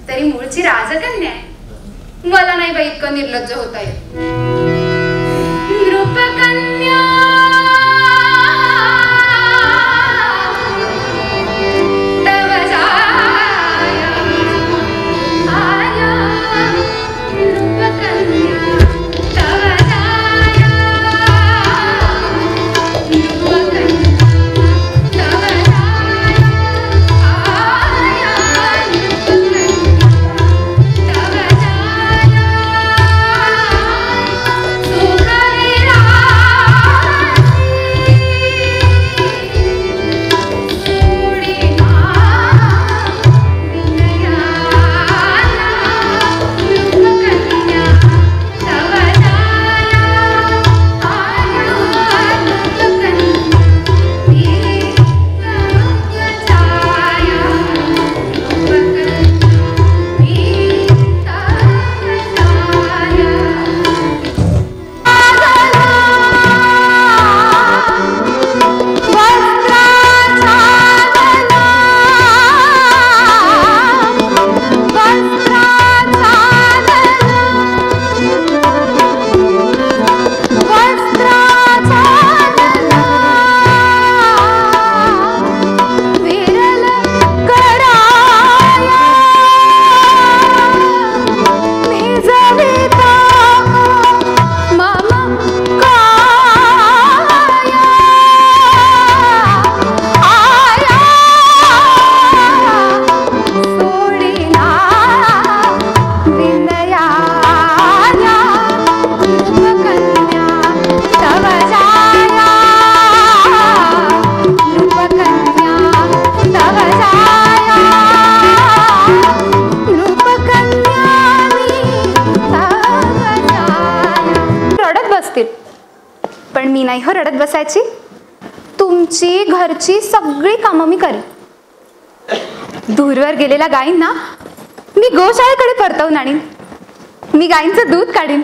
तरी मूळची राजकन्या आहे. मला नाही बाई इतकं निर्लज्ज होता येत. रूपकन्या नाही हो रडत बसायची. तुमची घरची सगळी कामं मी करीन. दूरवर गेलेल्या गायींना मी गोशाळेकडे परतवून आणीन. मी गायींचं दूध काढीन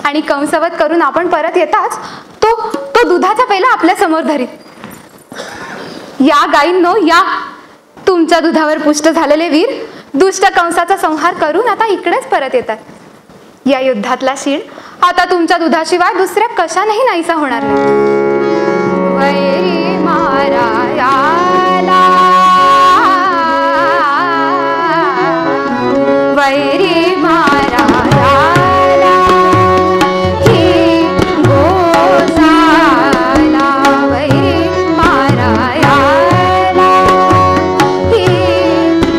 आणि कंसवत करून आपण परत येताच तो दुधाचा पेला आपल्या समोर धरीन. या गायींनो या, तुमच्या दुधावर पुष्ट झालेले वीर दुष्ट कंसाचा संहार करून आता इकडेच परत येतात. या युद्धातला शीळ आता तुमच्या दुधाशिवाय दुसऱ्या कशानेही नाहीसा होणार नाही. वैरी मारायाला, वैरी मारायाला, ही गोशाला, वैरी मारायाला, ही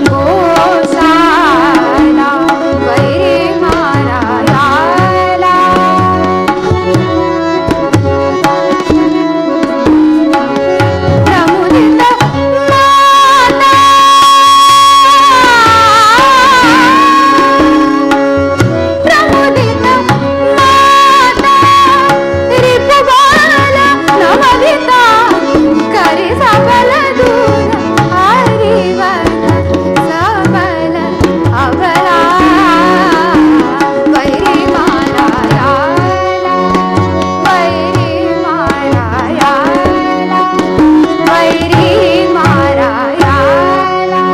गोशाला, वैरी मारायाला. प्रमुदित माता, प्रमुदित माता, रिपुबाल नवदिता, करी सबल दूर हरिवर्ध सबल अबला, वैरी मारायाला, वैरी मारायाला, वैरी मारायाला.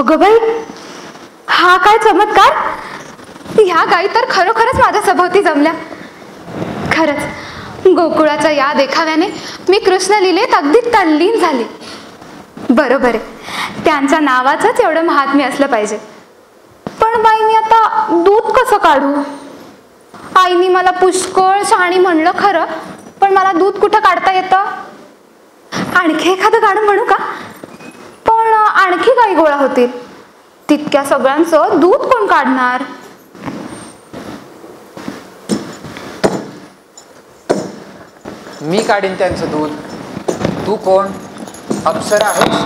अगं बाई, हा काय चमत्कार! ह्या गायी तर खरोखरच माझ्या सभोवती जमल्या. खरंच गोकुळाच्या या देखाव्याने मी कृष्ण लीलेत अगदी तल्लीन झाले. बरोबर आहे, त्यांच्या नावाचंच एवढं महात्म्य असलं पाहिजे. पण बाई, मी आता दूध कसं काढू? आईनी मला पुष्कळ शहाणी म्हणलं खरं, पण मला दूध कुठं काढता येतं? आणखी एखादं गाणं म्हणू का? पण आणखी काही गोळा होतील. तितक्या सगळ्यांचं दूध कोण काढणार? मी काढीन त्यांचं दूध. तू कोण? अप्सरा आहेस?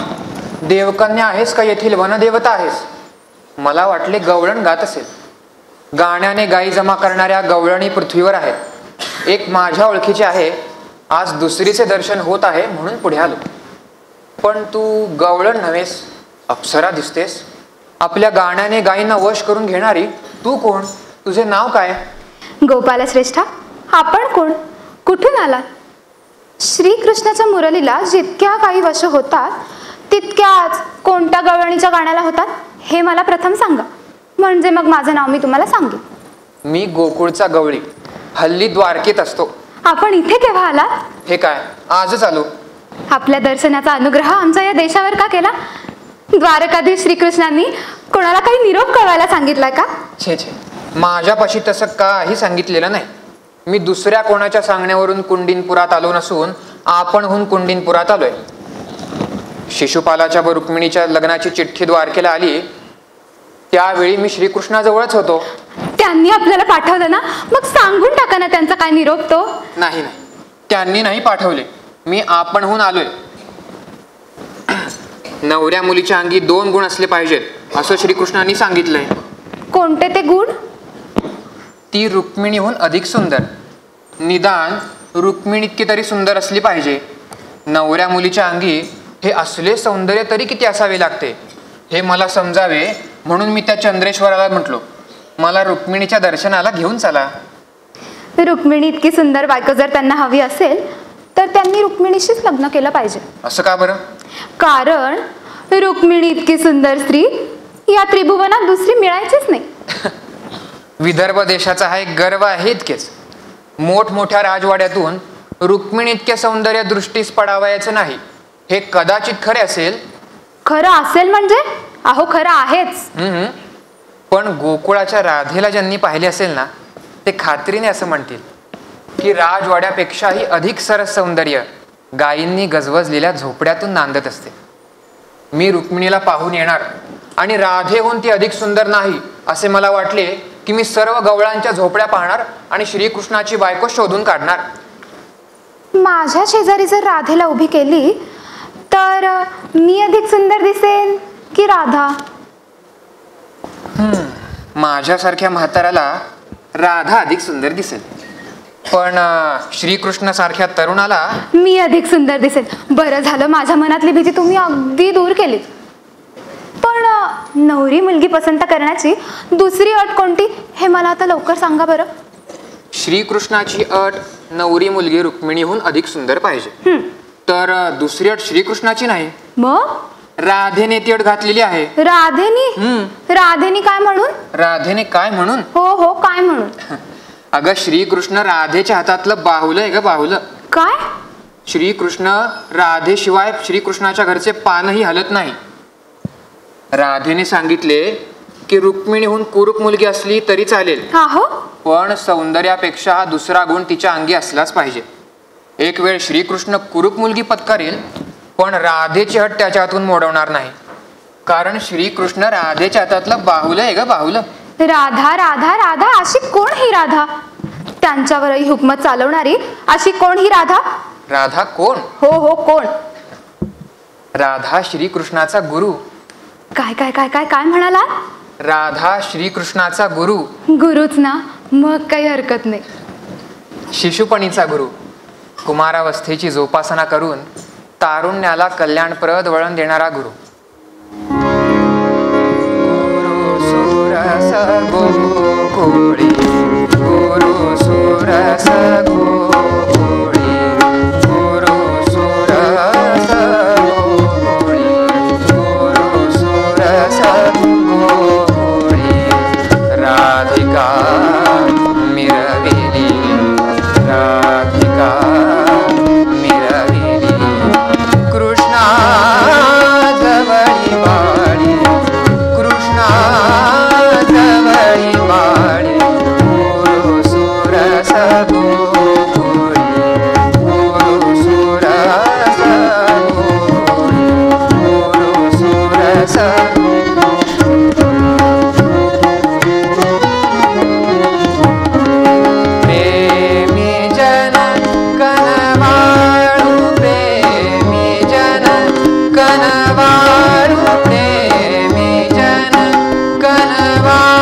देवकन्या आहेस का येथील वनदेवता आहेस? मला वाटले गवळण गात असेल. गाण्याने गायी जमा करणाऱ्या गवळणी पृथ्वीवर आहेत. एक माझ्या ओळखीचे आहे. आज दुसरीचे दर्शन होत आहे म्हणून पुढे आलो. पण तू गवळण नव्हेस, अप्सरा दिसतेस. आपल्या गाण्याने गायींना वश करून घेणारी तू कोण? तुझे नाव काय? गोपालश्रेष्ठा, आपण कोण? कुठून आलात? श्रीकृष्णाच्या मुरलीला जितक्या गायी वश होतात तितक्याच कोणत्या गवळणीच्या गाण्याला होतात हे मला प्रथम सांगा, म्हणजे मग माझं नाव मी तुम्हाला सांगेन. मी गोकुळचा गवळी, हल्ली द्वारकेत असतो. आपण इथे केव्हा आलात? हे काय, आजच आलो. आपल्या दर्शनाचा अनुग्रह आमच्या या देशावर का केला? द्वारकाधीश श्रीकृष्णांनी कोणाला काही निरोप कळवायला सांगितलाय का? छे छे, माझ्यापाशी तसं काही सांगितलेलं नाही. मी दुसऱ्या कोणाच्या सांगण्यावरून कुंडिनपुरात आलो नसून आपणहून कुंडिनपुरात आलोय. शिशुपालाच्या व रुक्मिणीच्या लग्नाची चिठ्ठी द्वारकेला आली त्यावेळी मी श्रीकृष्णाजवळच होतो. त्यांनी आपल्याला पाठवलं ना, मग सांगून टाका ना त्यांचा काय निरोप तो. नाही नाही, त्यांनी नाही पाठवले, मी आपणहून आलोय. नवऱ्या मुलीच्या अंगी 2 गुण असले पाहिजेत असं श्रीकृष्णांनी सांगितलंय. कोणते ते गुण? ती रुक्मिणीहून अधिक सुंदर, निदान रुक्मिणी इतकी तरी सुंदर असली पाहिजे. नवऱ्या मुलीच्या अंगी हे असले सौंदर्य तरी किती असावे लागते हे मला समजावे म्हणून मी त्या चंद्रेश्वराला म्हटलो, मला रुक्मिणीच्या दर्शनाला घेऊन चला. रुक्मिणी इतकी सुंदर बायको जर त्यांना हवी असेल तर त्यांनी रुक्मिणीशीच लग्न केलं पाहिजे. असं का बरं? कारण रुक्मिणी इतकी सुंदर स्त्री या त्रिभुवनात दुसरी मिळायचीच नाही. विदर्भ देशाचा हा एक गर्व आहे इतकेच. मोठमोठ्या राजवाड्यातून रुक्मिणी इतके सौंदर्य दृष्टीस पडावयाचं नाही हे कदाचित खरे असेल. खरं असेल म्हणजे? अहो खरं आहेच. पण गोकुळाच्या राधेला ज्यांनी पाहिले असेल ना ते खात्रीने असं म्हणतील की राजवाड्यापेक्षाही अधिक सरस सौंदर्य गायींनी गजबजलेल्या झोपड्यातून नांदत असते. मी रुक्मिणीला पाहून येणार आणि राधेहून ती अधिक सुंदर नाही असे मला वाटले की मी सर्व गवळांच्या झोपड्या पाहणार आणि श्रीकृष्णाची बायको शोधून काढणार. माझ्या शेजारी जर राधेला उभी केली तर मी अधिक सुंदर दिसेन की राधा? माझ्यासारख्या म्हाताऱ्याला राधा अधिक सुंदर दिसेल, पण श्रीकृष्ण सारख्या तरुणाला मी अधिक सुंदर दिसेल. बरं झालं, माझ्या मनातली भीती तुम्ही अगदी दूर केलीत. पण नवरी मुलगी पसंत करण्याची दुसरी अट कोणती हे मला आता लवकर सांगा बरं. श्रीकृष्णाची अट नवरी मुलगी रुक्मिणीहून अधिक सुंदर पाहिजे. तर दुसरी अट श्रीकृष्णाची नाही, मग राधेने ती अट घातलेली आहे. राधेनी काय म्हणून? राधेने काय म्हणून? हो काय म्हणून? अगं श्रीकृष्ण राधेच्या हातातलं बाहुलं आहे ग, बाहुलं. काय? श्रीकृष्ण राधेशिवाय श्रीकृष्णाच्या घरचे पानही हलत नाही. राधेने सांगितले की रुक्मिणीहून कुरूप मुलगी असली तरी चालेल, पण सौंदर्यापेक्षा हा दुसरा गुण तिच्या अंगी असलाच पाहिजे. एक वेळ श्रीकृष्ण कुरूप मुलगी पत्करेल, पण राधेची हट त्याच्या हातून मोडवणार नाही, कारण श्रीकृष्ण राधेच्या हातातलं बाहुलं आहे ग, बाहुलं. राधा राधा राधा अशी कोण ही राधा? त्यांच्यावरही हुकमत चालवणारी अशी कोण ही राधा? राधा कोण? हो कोण? राधा श्रीकृष्णाचा गुरु. काय काय काय काय काय म्हणाला? राधा श्रीकृष्णाचा गुरु. गुरुच ना, मग काही हरकत नाही. शिशुपणीचा गुरु, कुमारावस्थेची जोपासना करून तारुण्याला कल्याणप्रद वळण देणारा गुरु. गुरु सुरस गोकुळी, गुरु सुरस गोकुळी, गुरु सुरस गोकुळी, गुरु सुरस गोकुळी. राधिका मिरविली, राधिका मिरविली, कृष्णा जवळी बाळी, कृष्णा जवळी बाळी. गुरु सुरस गोकुळी, गुरु सुरस गोकुळी, गुरु सुरस. प्रेमी जन कनवाळू, प्रेमी जन कनवाळू, प्रेमी जन कनवाळू.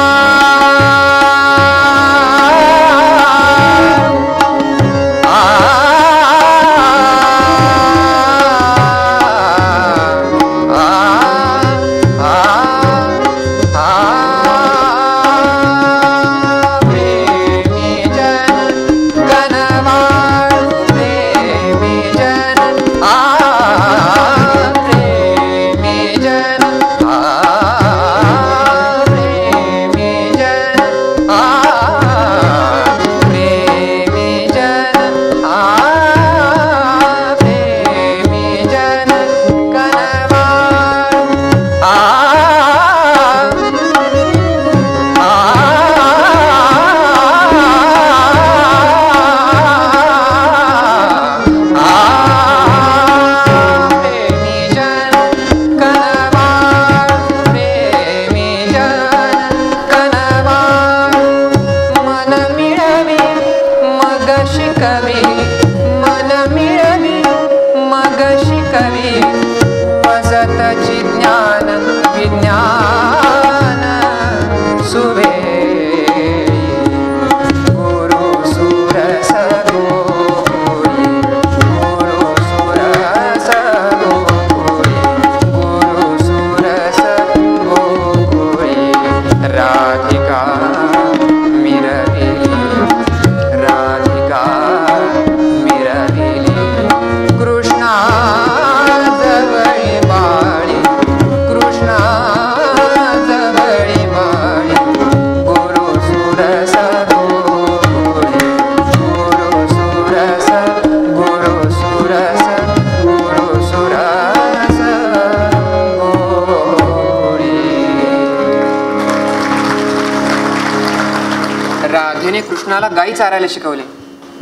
राधेने कृष्णाला गाई चारायला शिकवले,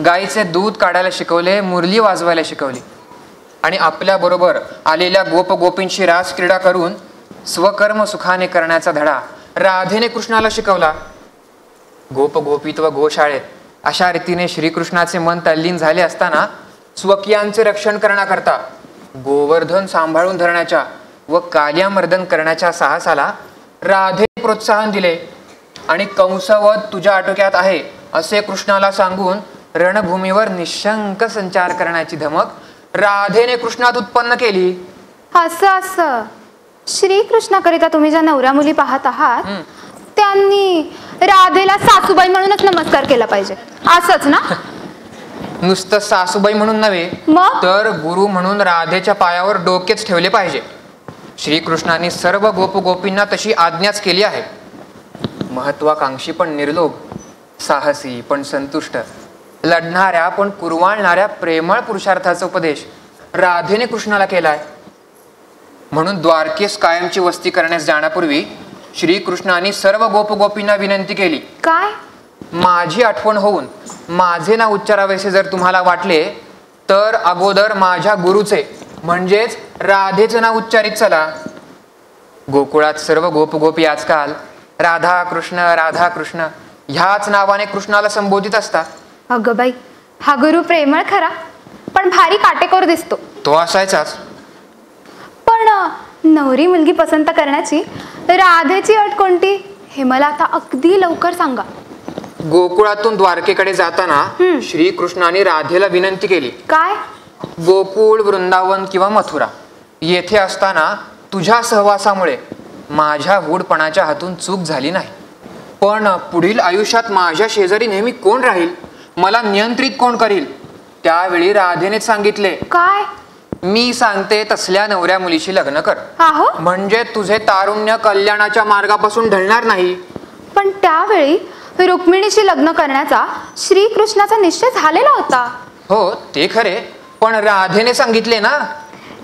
गाईचे दूध काढायला शिकवले, मुरली वाजवायला शिकवली आणि आपल्या बरोबर आलेल्या गोपगोपींशी रास क्रीडा करून स्वकर्म सुखाने करण्याचा धडा राधेने कृष्णाला शिकवला. गोपगोपीत्व गोशाळेत अशा रीतीने श्रीकृष्णाचे मन तल्लीन झाले असताना स्वकीयांचे रक्षण करण्याकरता गोवर्धन सांभाळून धरण्याच्या व काल्यामर्दन करण्याच्या साहसाला राधे प्रोत्साहन दिले आणि कंसवध तुझ्या आटोक्यात आहे असे कृष्णाला सांगून रणभूमीवर निशंक संचार करण्याची धमक राधेने कृष्णात उत्पन्न केली. असं श्रीकृष्णाकरिता तुम्ही ज्या नवऱ्या मुली पाहत आहात त्यांनी राधेला सासूबाई म्हणूनच नमस्कार केला पाहिजे, असंच ना? नुसतं सासूबाई म्हणून नव्हे मग? तर गुरु म्हणून राधेच्या पायावर डोकेच ठेवले पाहिजे. श्रीकृष्णाने सर्व गोपगोपींना तशी आज्ञाच केली आहे. महत्वाकांक्षी पण निर्लोभ, साहसी पण संतुष्ट, लढणाऱ्या पण कुरवाळणाऱ्या प्रेमळ पुरुषार्थाचा उपदेश राधेने कृष्णाला केलाय. म्हणून द्वारकेस कायमची वस्ती करण्यास जाण्यापूर्वी श्रीकृष्णाने सर्व गोपगोपींना विनंती केली, काय? माझी आठवण होऊन माझे नाव उच्चारावेसे जर तुम्हाला वाटले तर अगोदर माझ्या गुरुचे म्हणजेच राधेचे नाव उच्चारित चला. गोकुळात सर्व गोपगोपी आजकाल राधा कृष्ण ह्याच नावाने कृष्णाला संबोधित असतात. अगं बाई, हा गुरु प्रेमळ खरा पण भारी काटेकोर दिसतो. तो असायचाच. पण नवरी मुलगी पसंत करण्याची राधेची अट कोणती हे मला आता अगदी लवकर सांगा. गोकुळातून द्वारकेकडे जाताना श्रीकृष्णाने राधेला विनंती केली, काय? गोकुळ, वृंदावन किंवा मथुरा येथे असताना तुझ्या सहवासामुळे माझ्या गूढपणाच्या हातून चूक झाली नाही, पण पुढील आयुष्यात माझ्या शेजारी नेहमी कोण राहील, मला नियंत्रित कोण करील? त्यावेळी राधेनेच सांगितले, काय? मी सांगते तसल्या नवऱ्या मुलीशी लग्न कर, आहो, म्हणजे तुझे तारुण्य कल्याणाच्या मार्गापासून ढळणार नाही. पण त्यावेळी रुक्मिणीशी लग्न करण्याचा श्रीकृष्णाचा निश्चय झालेला होता. हो ते खरे, पण राधेने सांगितले ना.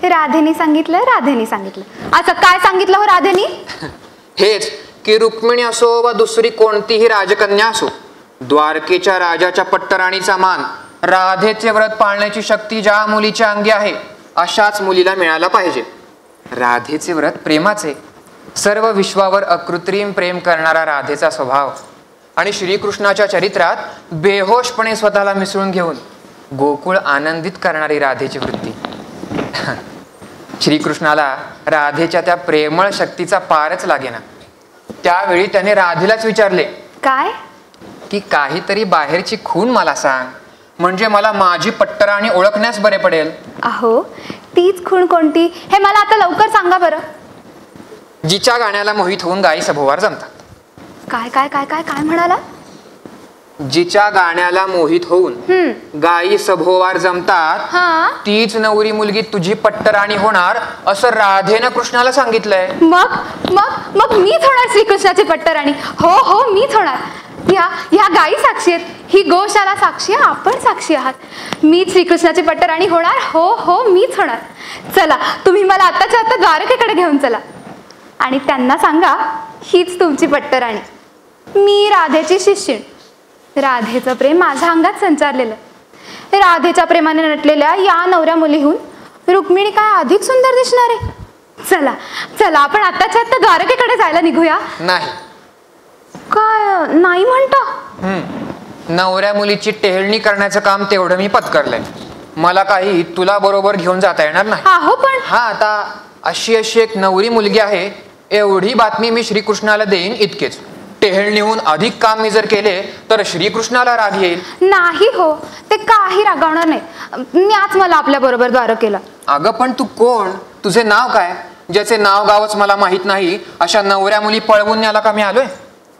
राधेने सांगितलं. असं काय सांगितलं हो राधेनी? हेच की रुक्मिणी असो वा दुसरी कोणतीही राजकन्या असो, द्वारकेच्या राजाच्या पट्टराणीचा मान, राधेचे व्रत पाळण्याची शक्ती ज्या मुलीच्या अंगी आहे अशाच मुलीला मिळाला पाहिजे. राधेचे व्रत प्रेमाचे, सर्व विश्वावर अकृत्रिम प्रेम करणारा राधेचा स्वभाव आणि श्रीकृष्णाच्या चरित्रात बेहोशपणे स्वतःला मिसळून घेऊन गोकुळ आनंदित करणारी राधेची वृत्ती. श्रीकृष्णाला राधेच्या त्या प्रेमळ शक्तीचा पारच लागेना. त्यावेळी त्याने राधेलाच विचारले, काय? की काहीतरी बाहेरची खूण मला सांग, म्हणजे मला माझी पट्टराणी ओळखण्यास बरे पडेल. अहो, तीच खूण कोणती हे मला आता लवकर सांगा बरं. जिच्या गाण्याला मोहित होऊन गायी सभोवार जमतात. काय काय काय काय काय म्हणाला? जिच्या गाण्याला मोहित होऊन गायी सभोवार जमतात तीच नवरी मुलगी तुझी पट्टराणी होणार असं राधेनं कृष्णाला सांगितलंय. मग मग मग मीच होणार श्रीकृष्णाची पट्टराणी. हो हो, मीच होणार. ह्या गायी साक्षी आहेत, ही गोशाला साक्षी आहे, आपण साक्षी आहात. मीच श्रीकृष्णाची पट्टराणी होणार. हो हो, मीच होणार. चला, तुम्ही मला आत्ताच्या आत्ता द्वारकेकडे घेऊन चला आणि त्यांना सांगा हीच तुमची पट्टराणी, मी राधेची शिष्यण. राधेचं प्रेम माझ्या अंगात संचारलेलं. राधेच्या प्रेमाने नटलेल्या या नवऱ्या मुलीहून रुक्मिणी काय अधिक सुंदर दिसणार आहे. चला चला, आपण आत्ताच्या आत्ता द्वारकेकडे जायला निघूया. नाही. काय नाही म्हणता? नवऱ्या मुलीची टेहळणी करण्याचं काम तेवढं मी पत्करलंय. मला काही तुला बरोबर घेऊन जाता येणार नाही. हो पण हा, आता अशी एक नवरी मुलगी आहे एवढी बातमी मी श्रीकृष्णाला देईन इतकेच. टेहळणीहून अधिक काम मी जर केले तर श्रीकृष्णाला राग येईल. नाही हो, ते काही रागावणार नाही. न्याच मला आपल्या बरोबर द्वारकेला. अगं पण तू कोण, तुझे नाव काय? ज्याचे नाव गावच मला माहित नाही अशा नवऱ्या मुली पळवून न्यायला का मी आलोय?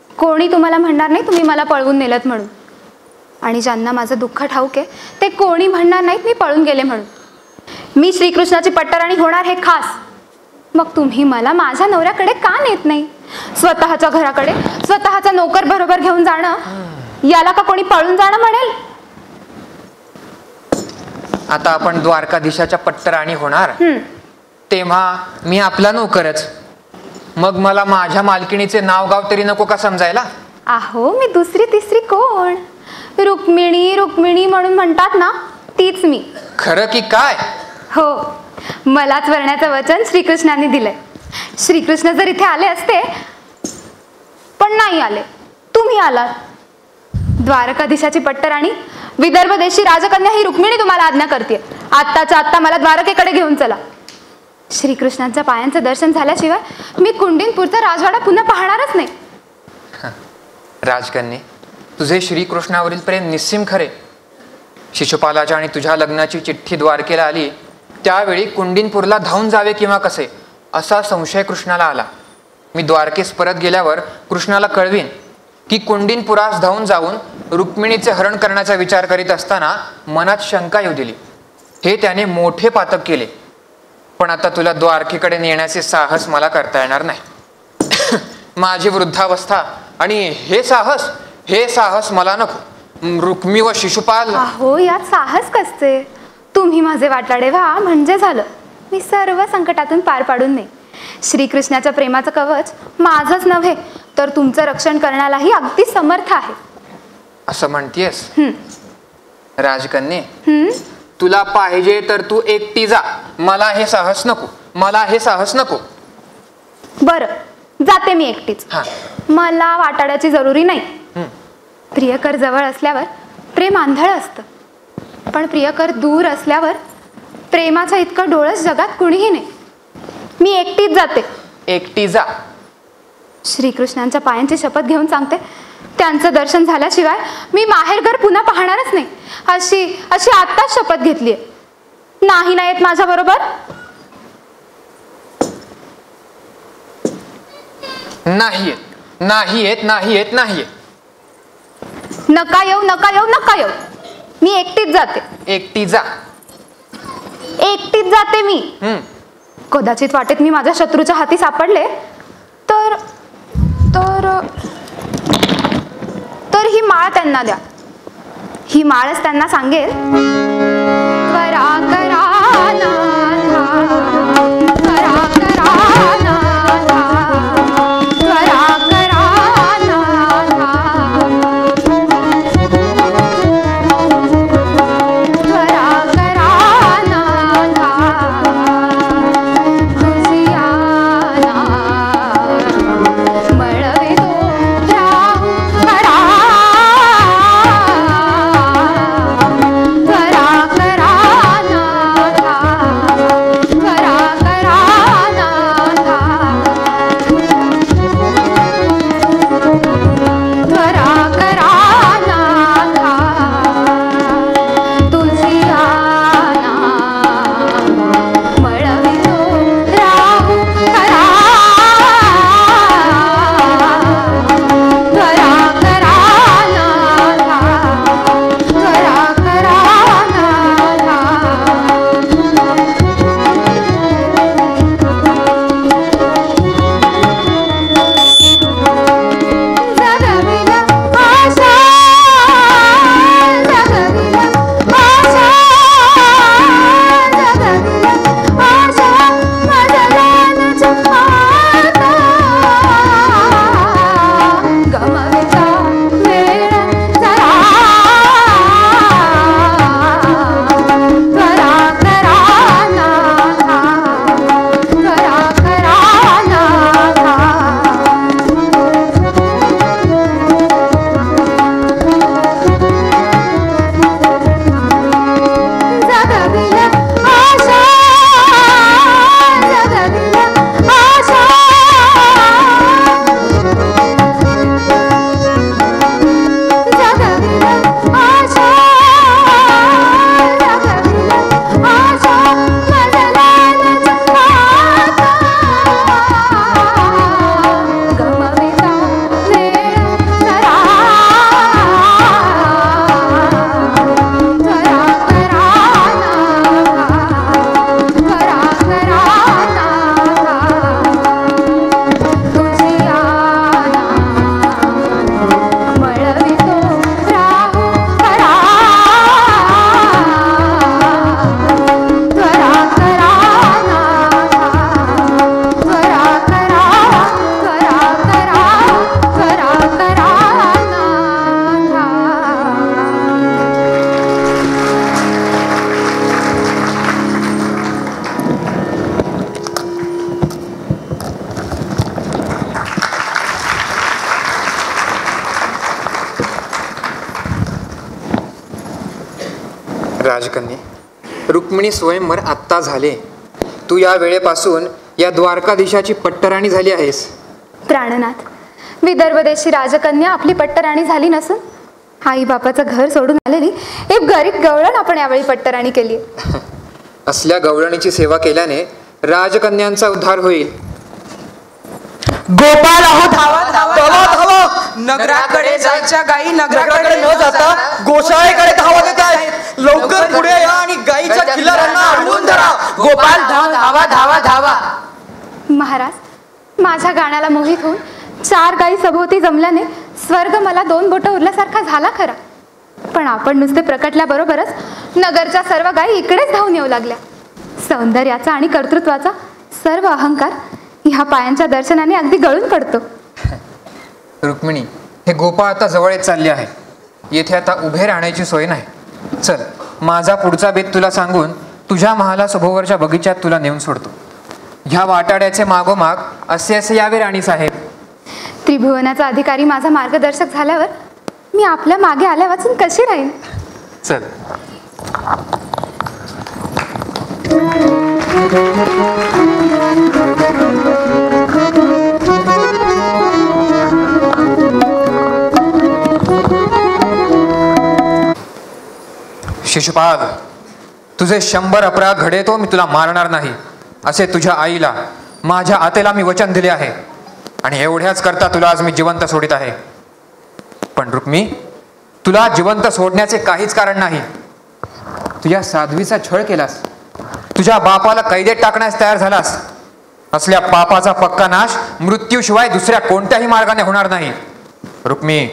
कोणी तुम्हाला म्हणणार नाही तुम्ही मला पळवून नेलत म्हणून. आणि ज्यांना माझं दुःख ठाऊक आहे ते कोणी म्हणणार नाहीत मी पळून गेले म्हणून. मी श्रीकृष्णाची पट्टराणी होणार हे खास. मग तुम्ही मला माझ्या नवऱ्याकडे का नेत नाही? स्वतःच्या घराकडे स्वतःचा नोकर बरोबर घेऊन जाणं याला का कोणी पळून जाणं म्हणेल? आता आपण द्वारकाधीशाच्या पट्टराणी होणार तेव्हा मी आपला नोकरच. मग मला माझ्या मालकिणीचे नाव गाव तरी नको का समजायला? अहो, मी दुसरी तिसरी कोण? रुक्मिणी रुक्मिणी म्हणून म्हणतात ना, तीच मी. खरं की काय? हो, मलाच वरण्याचं वचन श्रीकृष्णाने दिलंय. श्रीकृष्ण जर इथे आले असते पण नाही आले, तुम्ही आलात. द्वारकाधीशाची पट्टराणी विदर्भ देशी राजकन्या ही रुक्मिणी तुम्हाला आज्ञा करते. आत्ताच्या आत्ता मला द्वारकेकडे घेऊन चला. श्रीकृष्णांच्या पायांचं दर्शन झाल्याशिवाय मी कुंडीनपूरचा राजवाडा पुन्हा पाहणारच नाही. राजकन्ये, तुझे श्रीकृष्णावरील प्रेम निस्सीम खरे. शिशुपालाच्या आणि तुझ्या लग्नाची चिठ्ठी द्वारकेला आली त्यावेळी कुंडीनपूरला धावून जावे किंवा कसे असा संशय कृष्णाला आला. मी द्वारकेस परत गेल्यावर कृष्णाला कळवीन की कुंडीनपुरास धावून जाऊन रुक्मिणीचे हरण करण्याचा विचार करीत असताना मनात शंका येऊ दिली. हे त्याने मोठे पातक केले. पण आता तुला द्वारकेकडे नेण्याचे साहस मला करता येणार नाही. माझी वृद्धावस्था आणि हे साहस मला नको. रुक्मी व शिशुपाल. अहो, यात साहस कसते? तुम्ही माझे वाटाडे व्हा म्हणजे झालं. मी सर्व संकटातून पार पाडून नाही. श्रीकृष्णाच्या प्रेमाचं कवच माझंच नव्हे तर तुमचं रक्षण करण्यालाही अगदी समर्थ आहे. असं म्हणतेस? राजकन्ये, तुला पाहिजे तर तू एकटी जा. मला हे साहस नको. बरं, जाते मी एकटीच. मला वाटाड्याची जरुरी नाही. प्रियकर जवळ असल्यावर प्रेम आंधळ असतं, पण प्रियकर दूर असल्यावर प्रेमाचं इतकं डोळस जगात कुणीही नाही. मी एकटीच जाते. एकटी जा. श्रीकृष्णांच्या पायांची शपथ घेऊन सांगते, त्यांचं दर्शन झाल्याशिवाय मी माहेरघर पुन्हा पाहणारच नाही. अशी आत्ताच शपथ घेतलीये. नाही ना येत माझ्या बरोबर? नाही येत. नका येऊ. मी एकटीच जाते. एकटी जा. एकटीच जाते मी. कदाचित वाटेत मी माझ्या शत्रूच्या हाती सापडले तर ही माळ त्यांना द्या. ही माळच त्यांना सांगेल, त्वरा करा नाथा, त्वरा करा नाथा, त्वरा करा नाथा, त्वरा करा नाथा, तुझी आना मळवितो राहू खरा. राजकन्ये, रुक्मिणी स्वयंवर आत्ता झाले. तू या वेळेपासून या द्वारकाधीशाची पट्टराणी झाली आहेस. प्राणनाथ, विदर्भ देशी राजकन्या आपली पट्टराणी झाली नसून आई बापाचं घर सोडून आलेली एक गरीब गवळण आपण यावेळी पट्टराणी केली. असल्या गवळणीची सेवा केल्याने राजकन्यांचा उद्धार होईल. गोपाल, अहो धावा धावा धावा. नगराकडे जायच्या गायी नगराकडे न जाता गोशाळेकडे धावा देत आहेत. लवकर पुढे या आणि गायीच्या खिल्लारांना अडवून धरा. गोपाल, धावा धावा धावा. महाराज, माझ्या गाण्याला मोहित होऊन 4 गायी सभोवती जमल्याने स्वर्ग मला 2 बोटं उरल्यासारखा झाला खरा. पण आपण नुसते प्रकटल्याबरोबरच नगरच्या सर्व गायी इकडेच धावून येऊ लागल्या. सौंदर्याचा आणि कर्तृत्वाचा सर्व अहंकार ह्या पायांच्या दर्शनाने अगदी गळून पडतो. रुक्मिणी, हे गोपाळ आता जवळ येत चालले आहे. येथे आता उभे राहण्याची सोय नाही. चल, माझा पुढचा बेत तुला सांगून तुझ्या महाला सभोवरच्या बगीच्यात तुला नेऊन सोडतो. ह्या वाटाड्याचे मागोमाग असे यावे राणी साहेब. त्रिभुवनाचा अधिकारी माझा मार्गदर्शक झाल्यावर मी आपल्या मागे आल्या वाचून कशी राहीन. चल. शिशुपाल, तुझे 100 अपराध घडे तो मी तुला मारणार नाही असे तुझ्या आईला, माझ्या आतेला मी वचन दिले आहे. आणि एवढ्याच करता तुला आज मी जिवंत सोडित आहे. पण रुक्मी, तुला जिवंत सोडण्याचे काहीच कारण नाही. तुझ्या साध्वीचा छळ केलास, तुझ्या बापाला कैदेत टाकण्यास तयार झालास. असल्या पापाचा पक्का नाश मृत्यूशिवाय दुसऱ्या कोणत्याही मार्गाने होणार नाही. रुक्मी,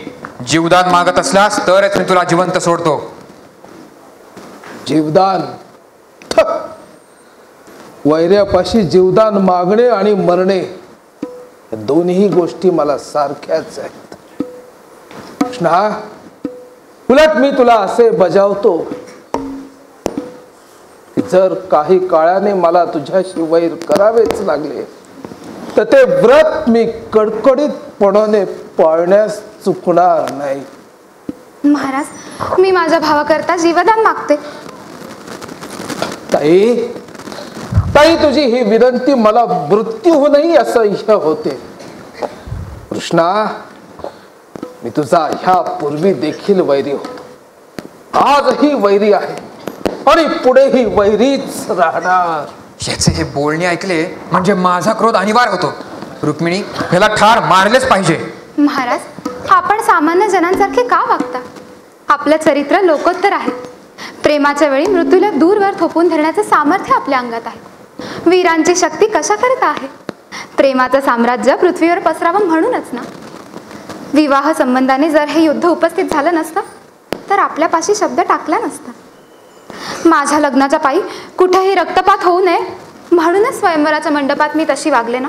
जीवदान मागत असलास तरच मी तुला जिवंत सोडतो. जीवदान? वैर्यापाशी जीवदान मागणे आणि मरणे या दोन्ही गोष्टी मला सारख्याच आहेत. कृष्णा, उलट मी तुला असे बजावतो की जर काही काळाने मला तुझ्याशी वैर करावेच लागले तर ते व्रत मी कडकडीतपणाने पाळण्यास चुकणार नाही. महाराज, मी माझ्या भावाकरता जीवदान मागते. ताई, ताई, तुझी ही विनंती मला मृत्यूहूनही असह्य होते. कृष्णा, मी तुझा ह्या पूर्वी देखील वैरी होतो, आजही वैरी आहे आणि पुढेही वैरीच राहणार. याचे हे बोलणे ऐकले म्हणजे माझा क्रोध अनिवार्य होतो. रुक्मिणी, ह्याला ठार मारलेच पाहिजे. महाराज, आपण सामान्य जनांसारखे का वागता? आपलं चरित्र लोकोत्तर आहे. प्रेमाच्या वेळी मृत्यूला दूरवर थोपवून धरण्याचं सामर्थ्य आपल्या अंगात आहे. वीरांची शक्ती कशा करता आहे? प्रेमाचं साम्राज्य पृथ्वीवर पसरावं म्हणूनच ना. विवाह संबंधाने जर हे युद्ध उपस्थित झालं नसतं तर आपल्यापाशी शब्द टाकला नसता. माझ्या लग्नाच्या पायी कुठेही रक्तपात होऊ नये म्हणूनच स्वयंवराच्या मंडपात मी तशी वागले ना.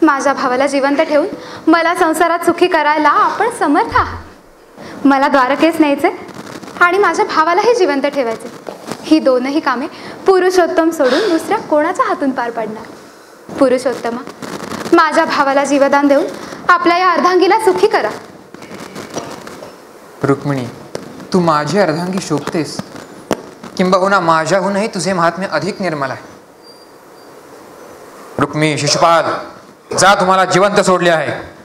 माझ्या भावाला जिवंत ठेवून मला संसारात सुखी करायला आपण समर्थ आहात. मला द्वारकेस न्यायचे आणि माझ्या भावालाही जिवंत ठेवायचे. ही दोनही कामे पुरुषोत्तम सोडून दुसऱ्या कोणाच्या हातून पार पडणार? पुरुषोत्तमा, माझ्या भावाला जीवदान देऊन आपल्या या अर्धांगीला सुखी करा. रुक्मिणी, तू माझी अर्धांगी शोभतेस, किंबहुना माझ्याहूनही तुझे महात्म्य अधिक निर्मल आहे. रुक्मी, शिशुपाल, जा, तुम्हाला जिवंत सोडले आहे.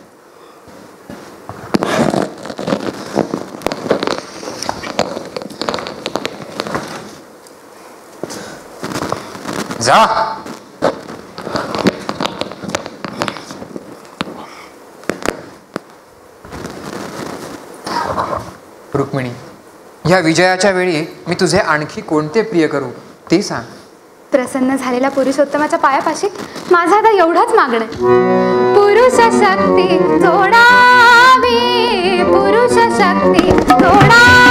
जा. रुक्मिणी, या विजयाच्या वेळी मी तुझे आणखी कोणते प्रिय करू ते सांग. प्रसन्न झालेल्या पुरुषोत्तमाच्या पायापाशी माझा आता एवढाच मागणं आहे. पुरुष शक्ती जोडावी, पुरुष शक्ती जोडावी.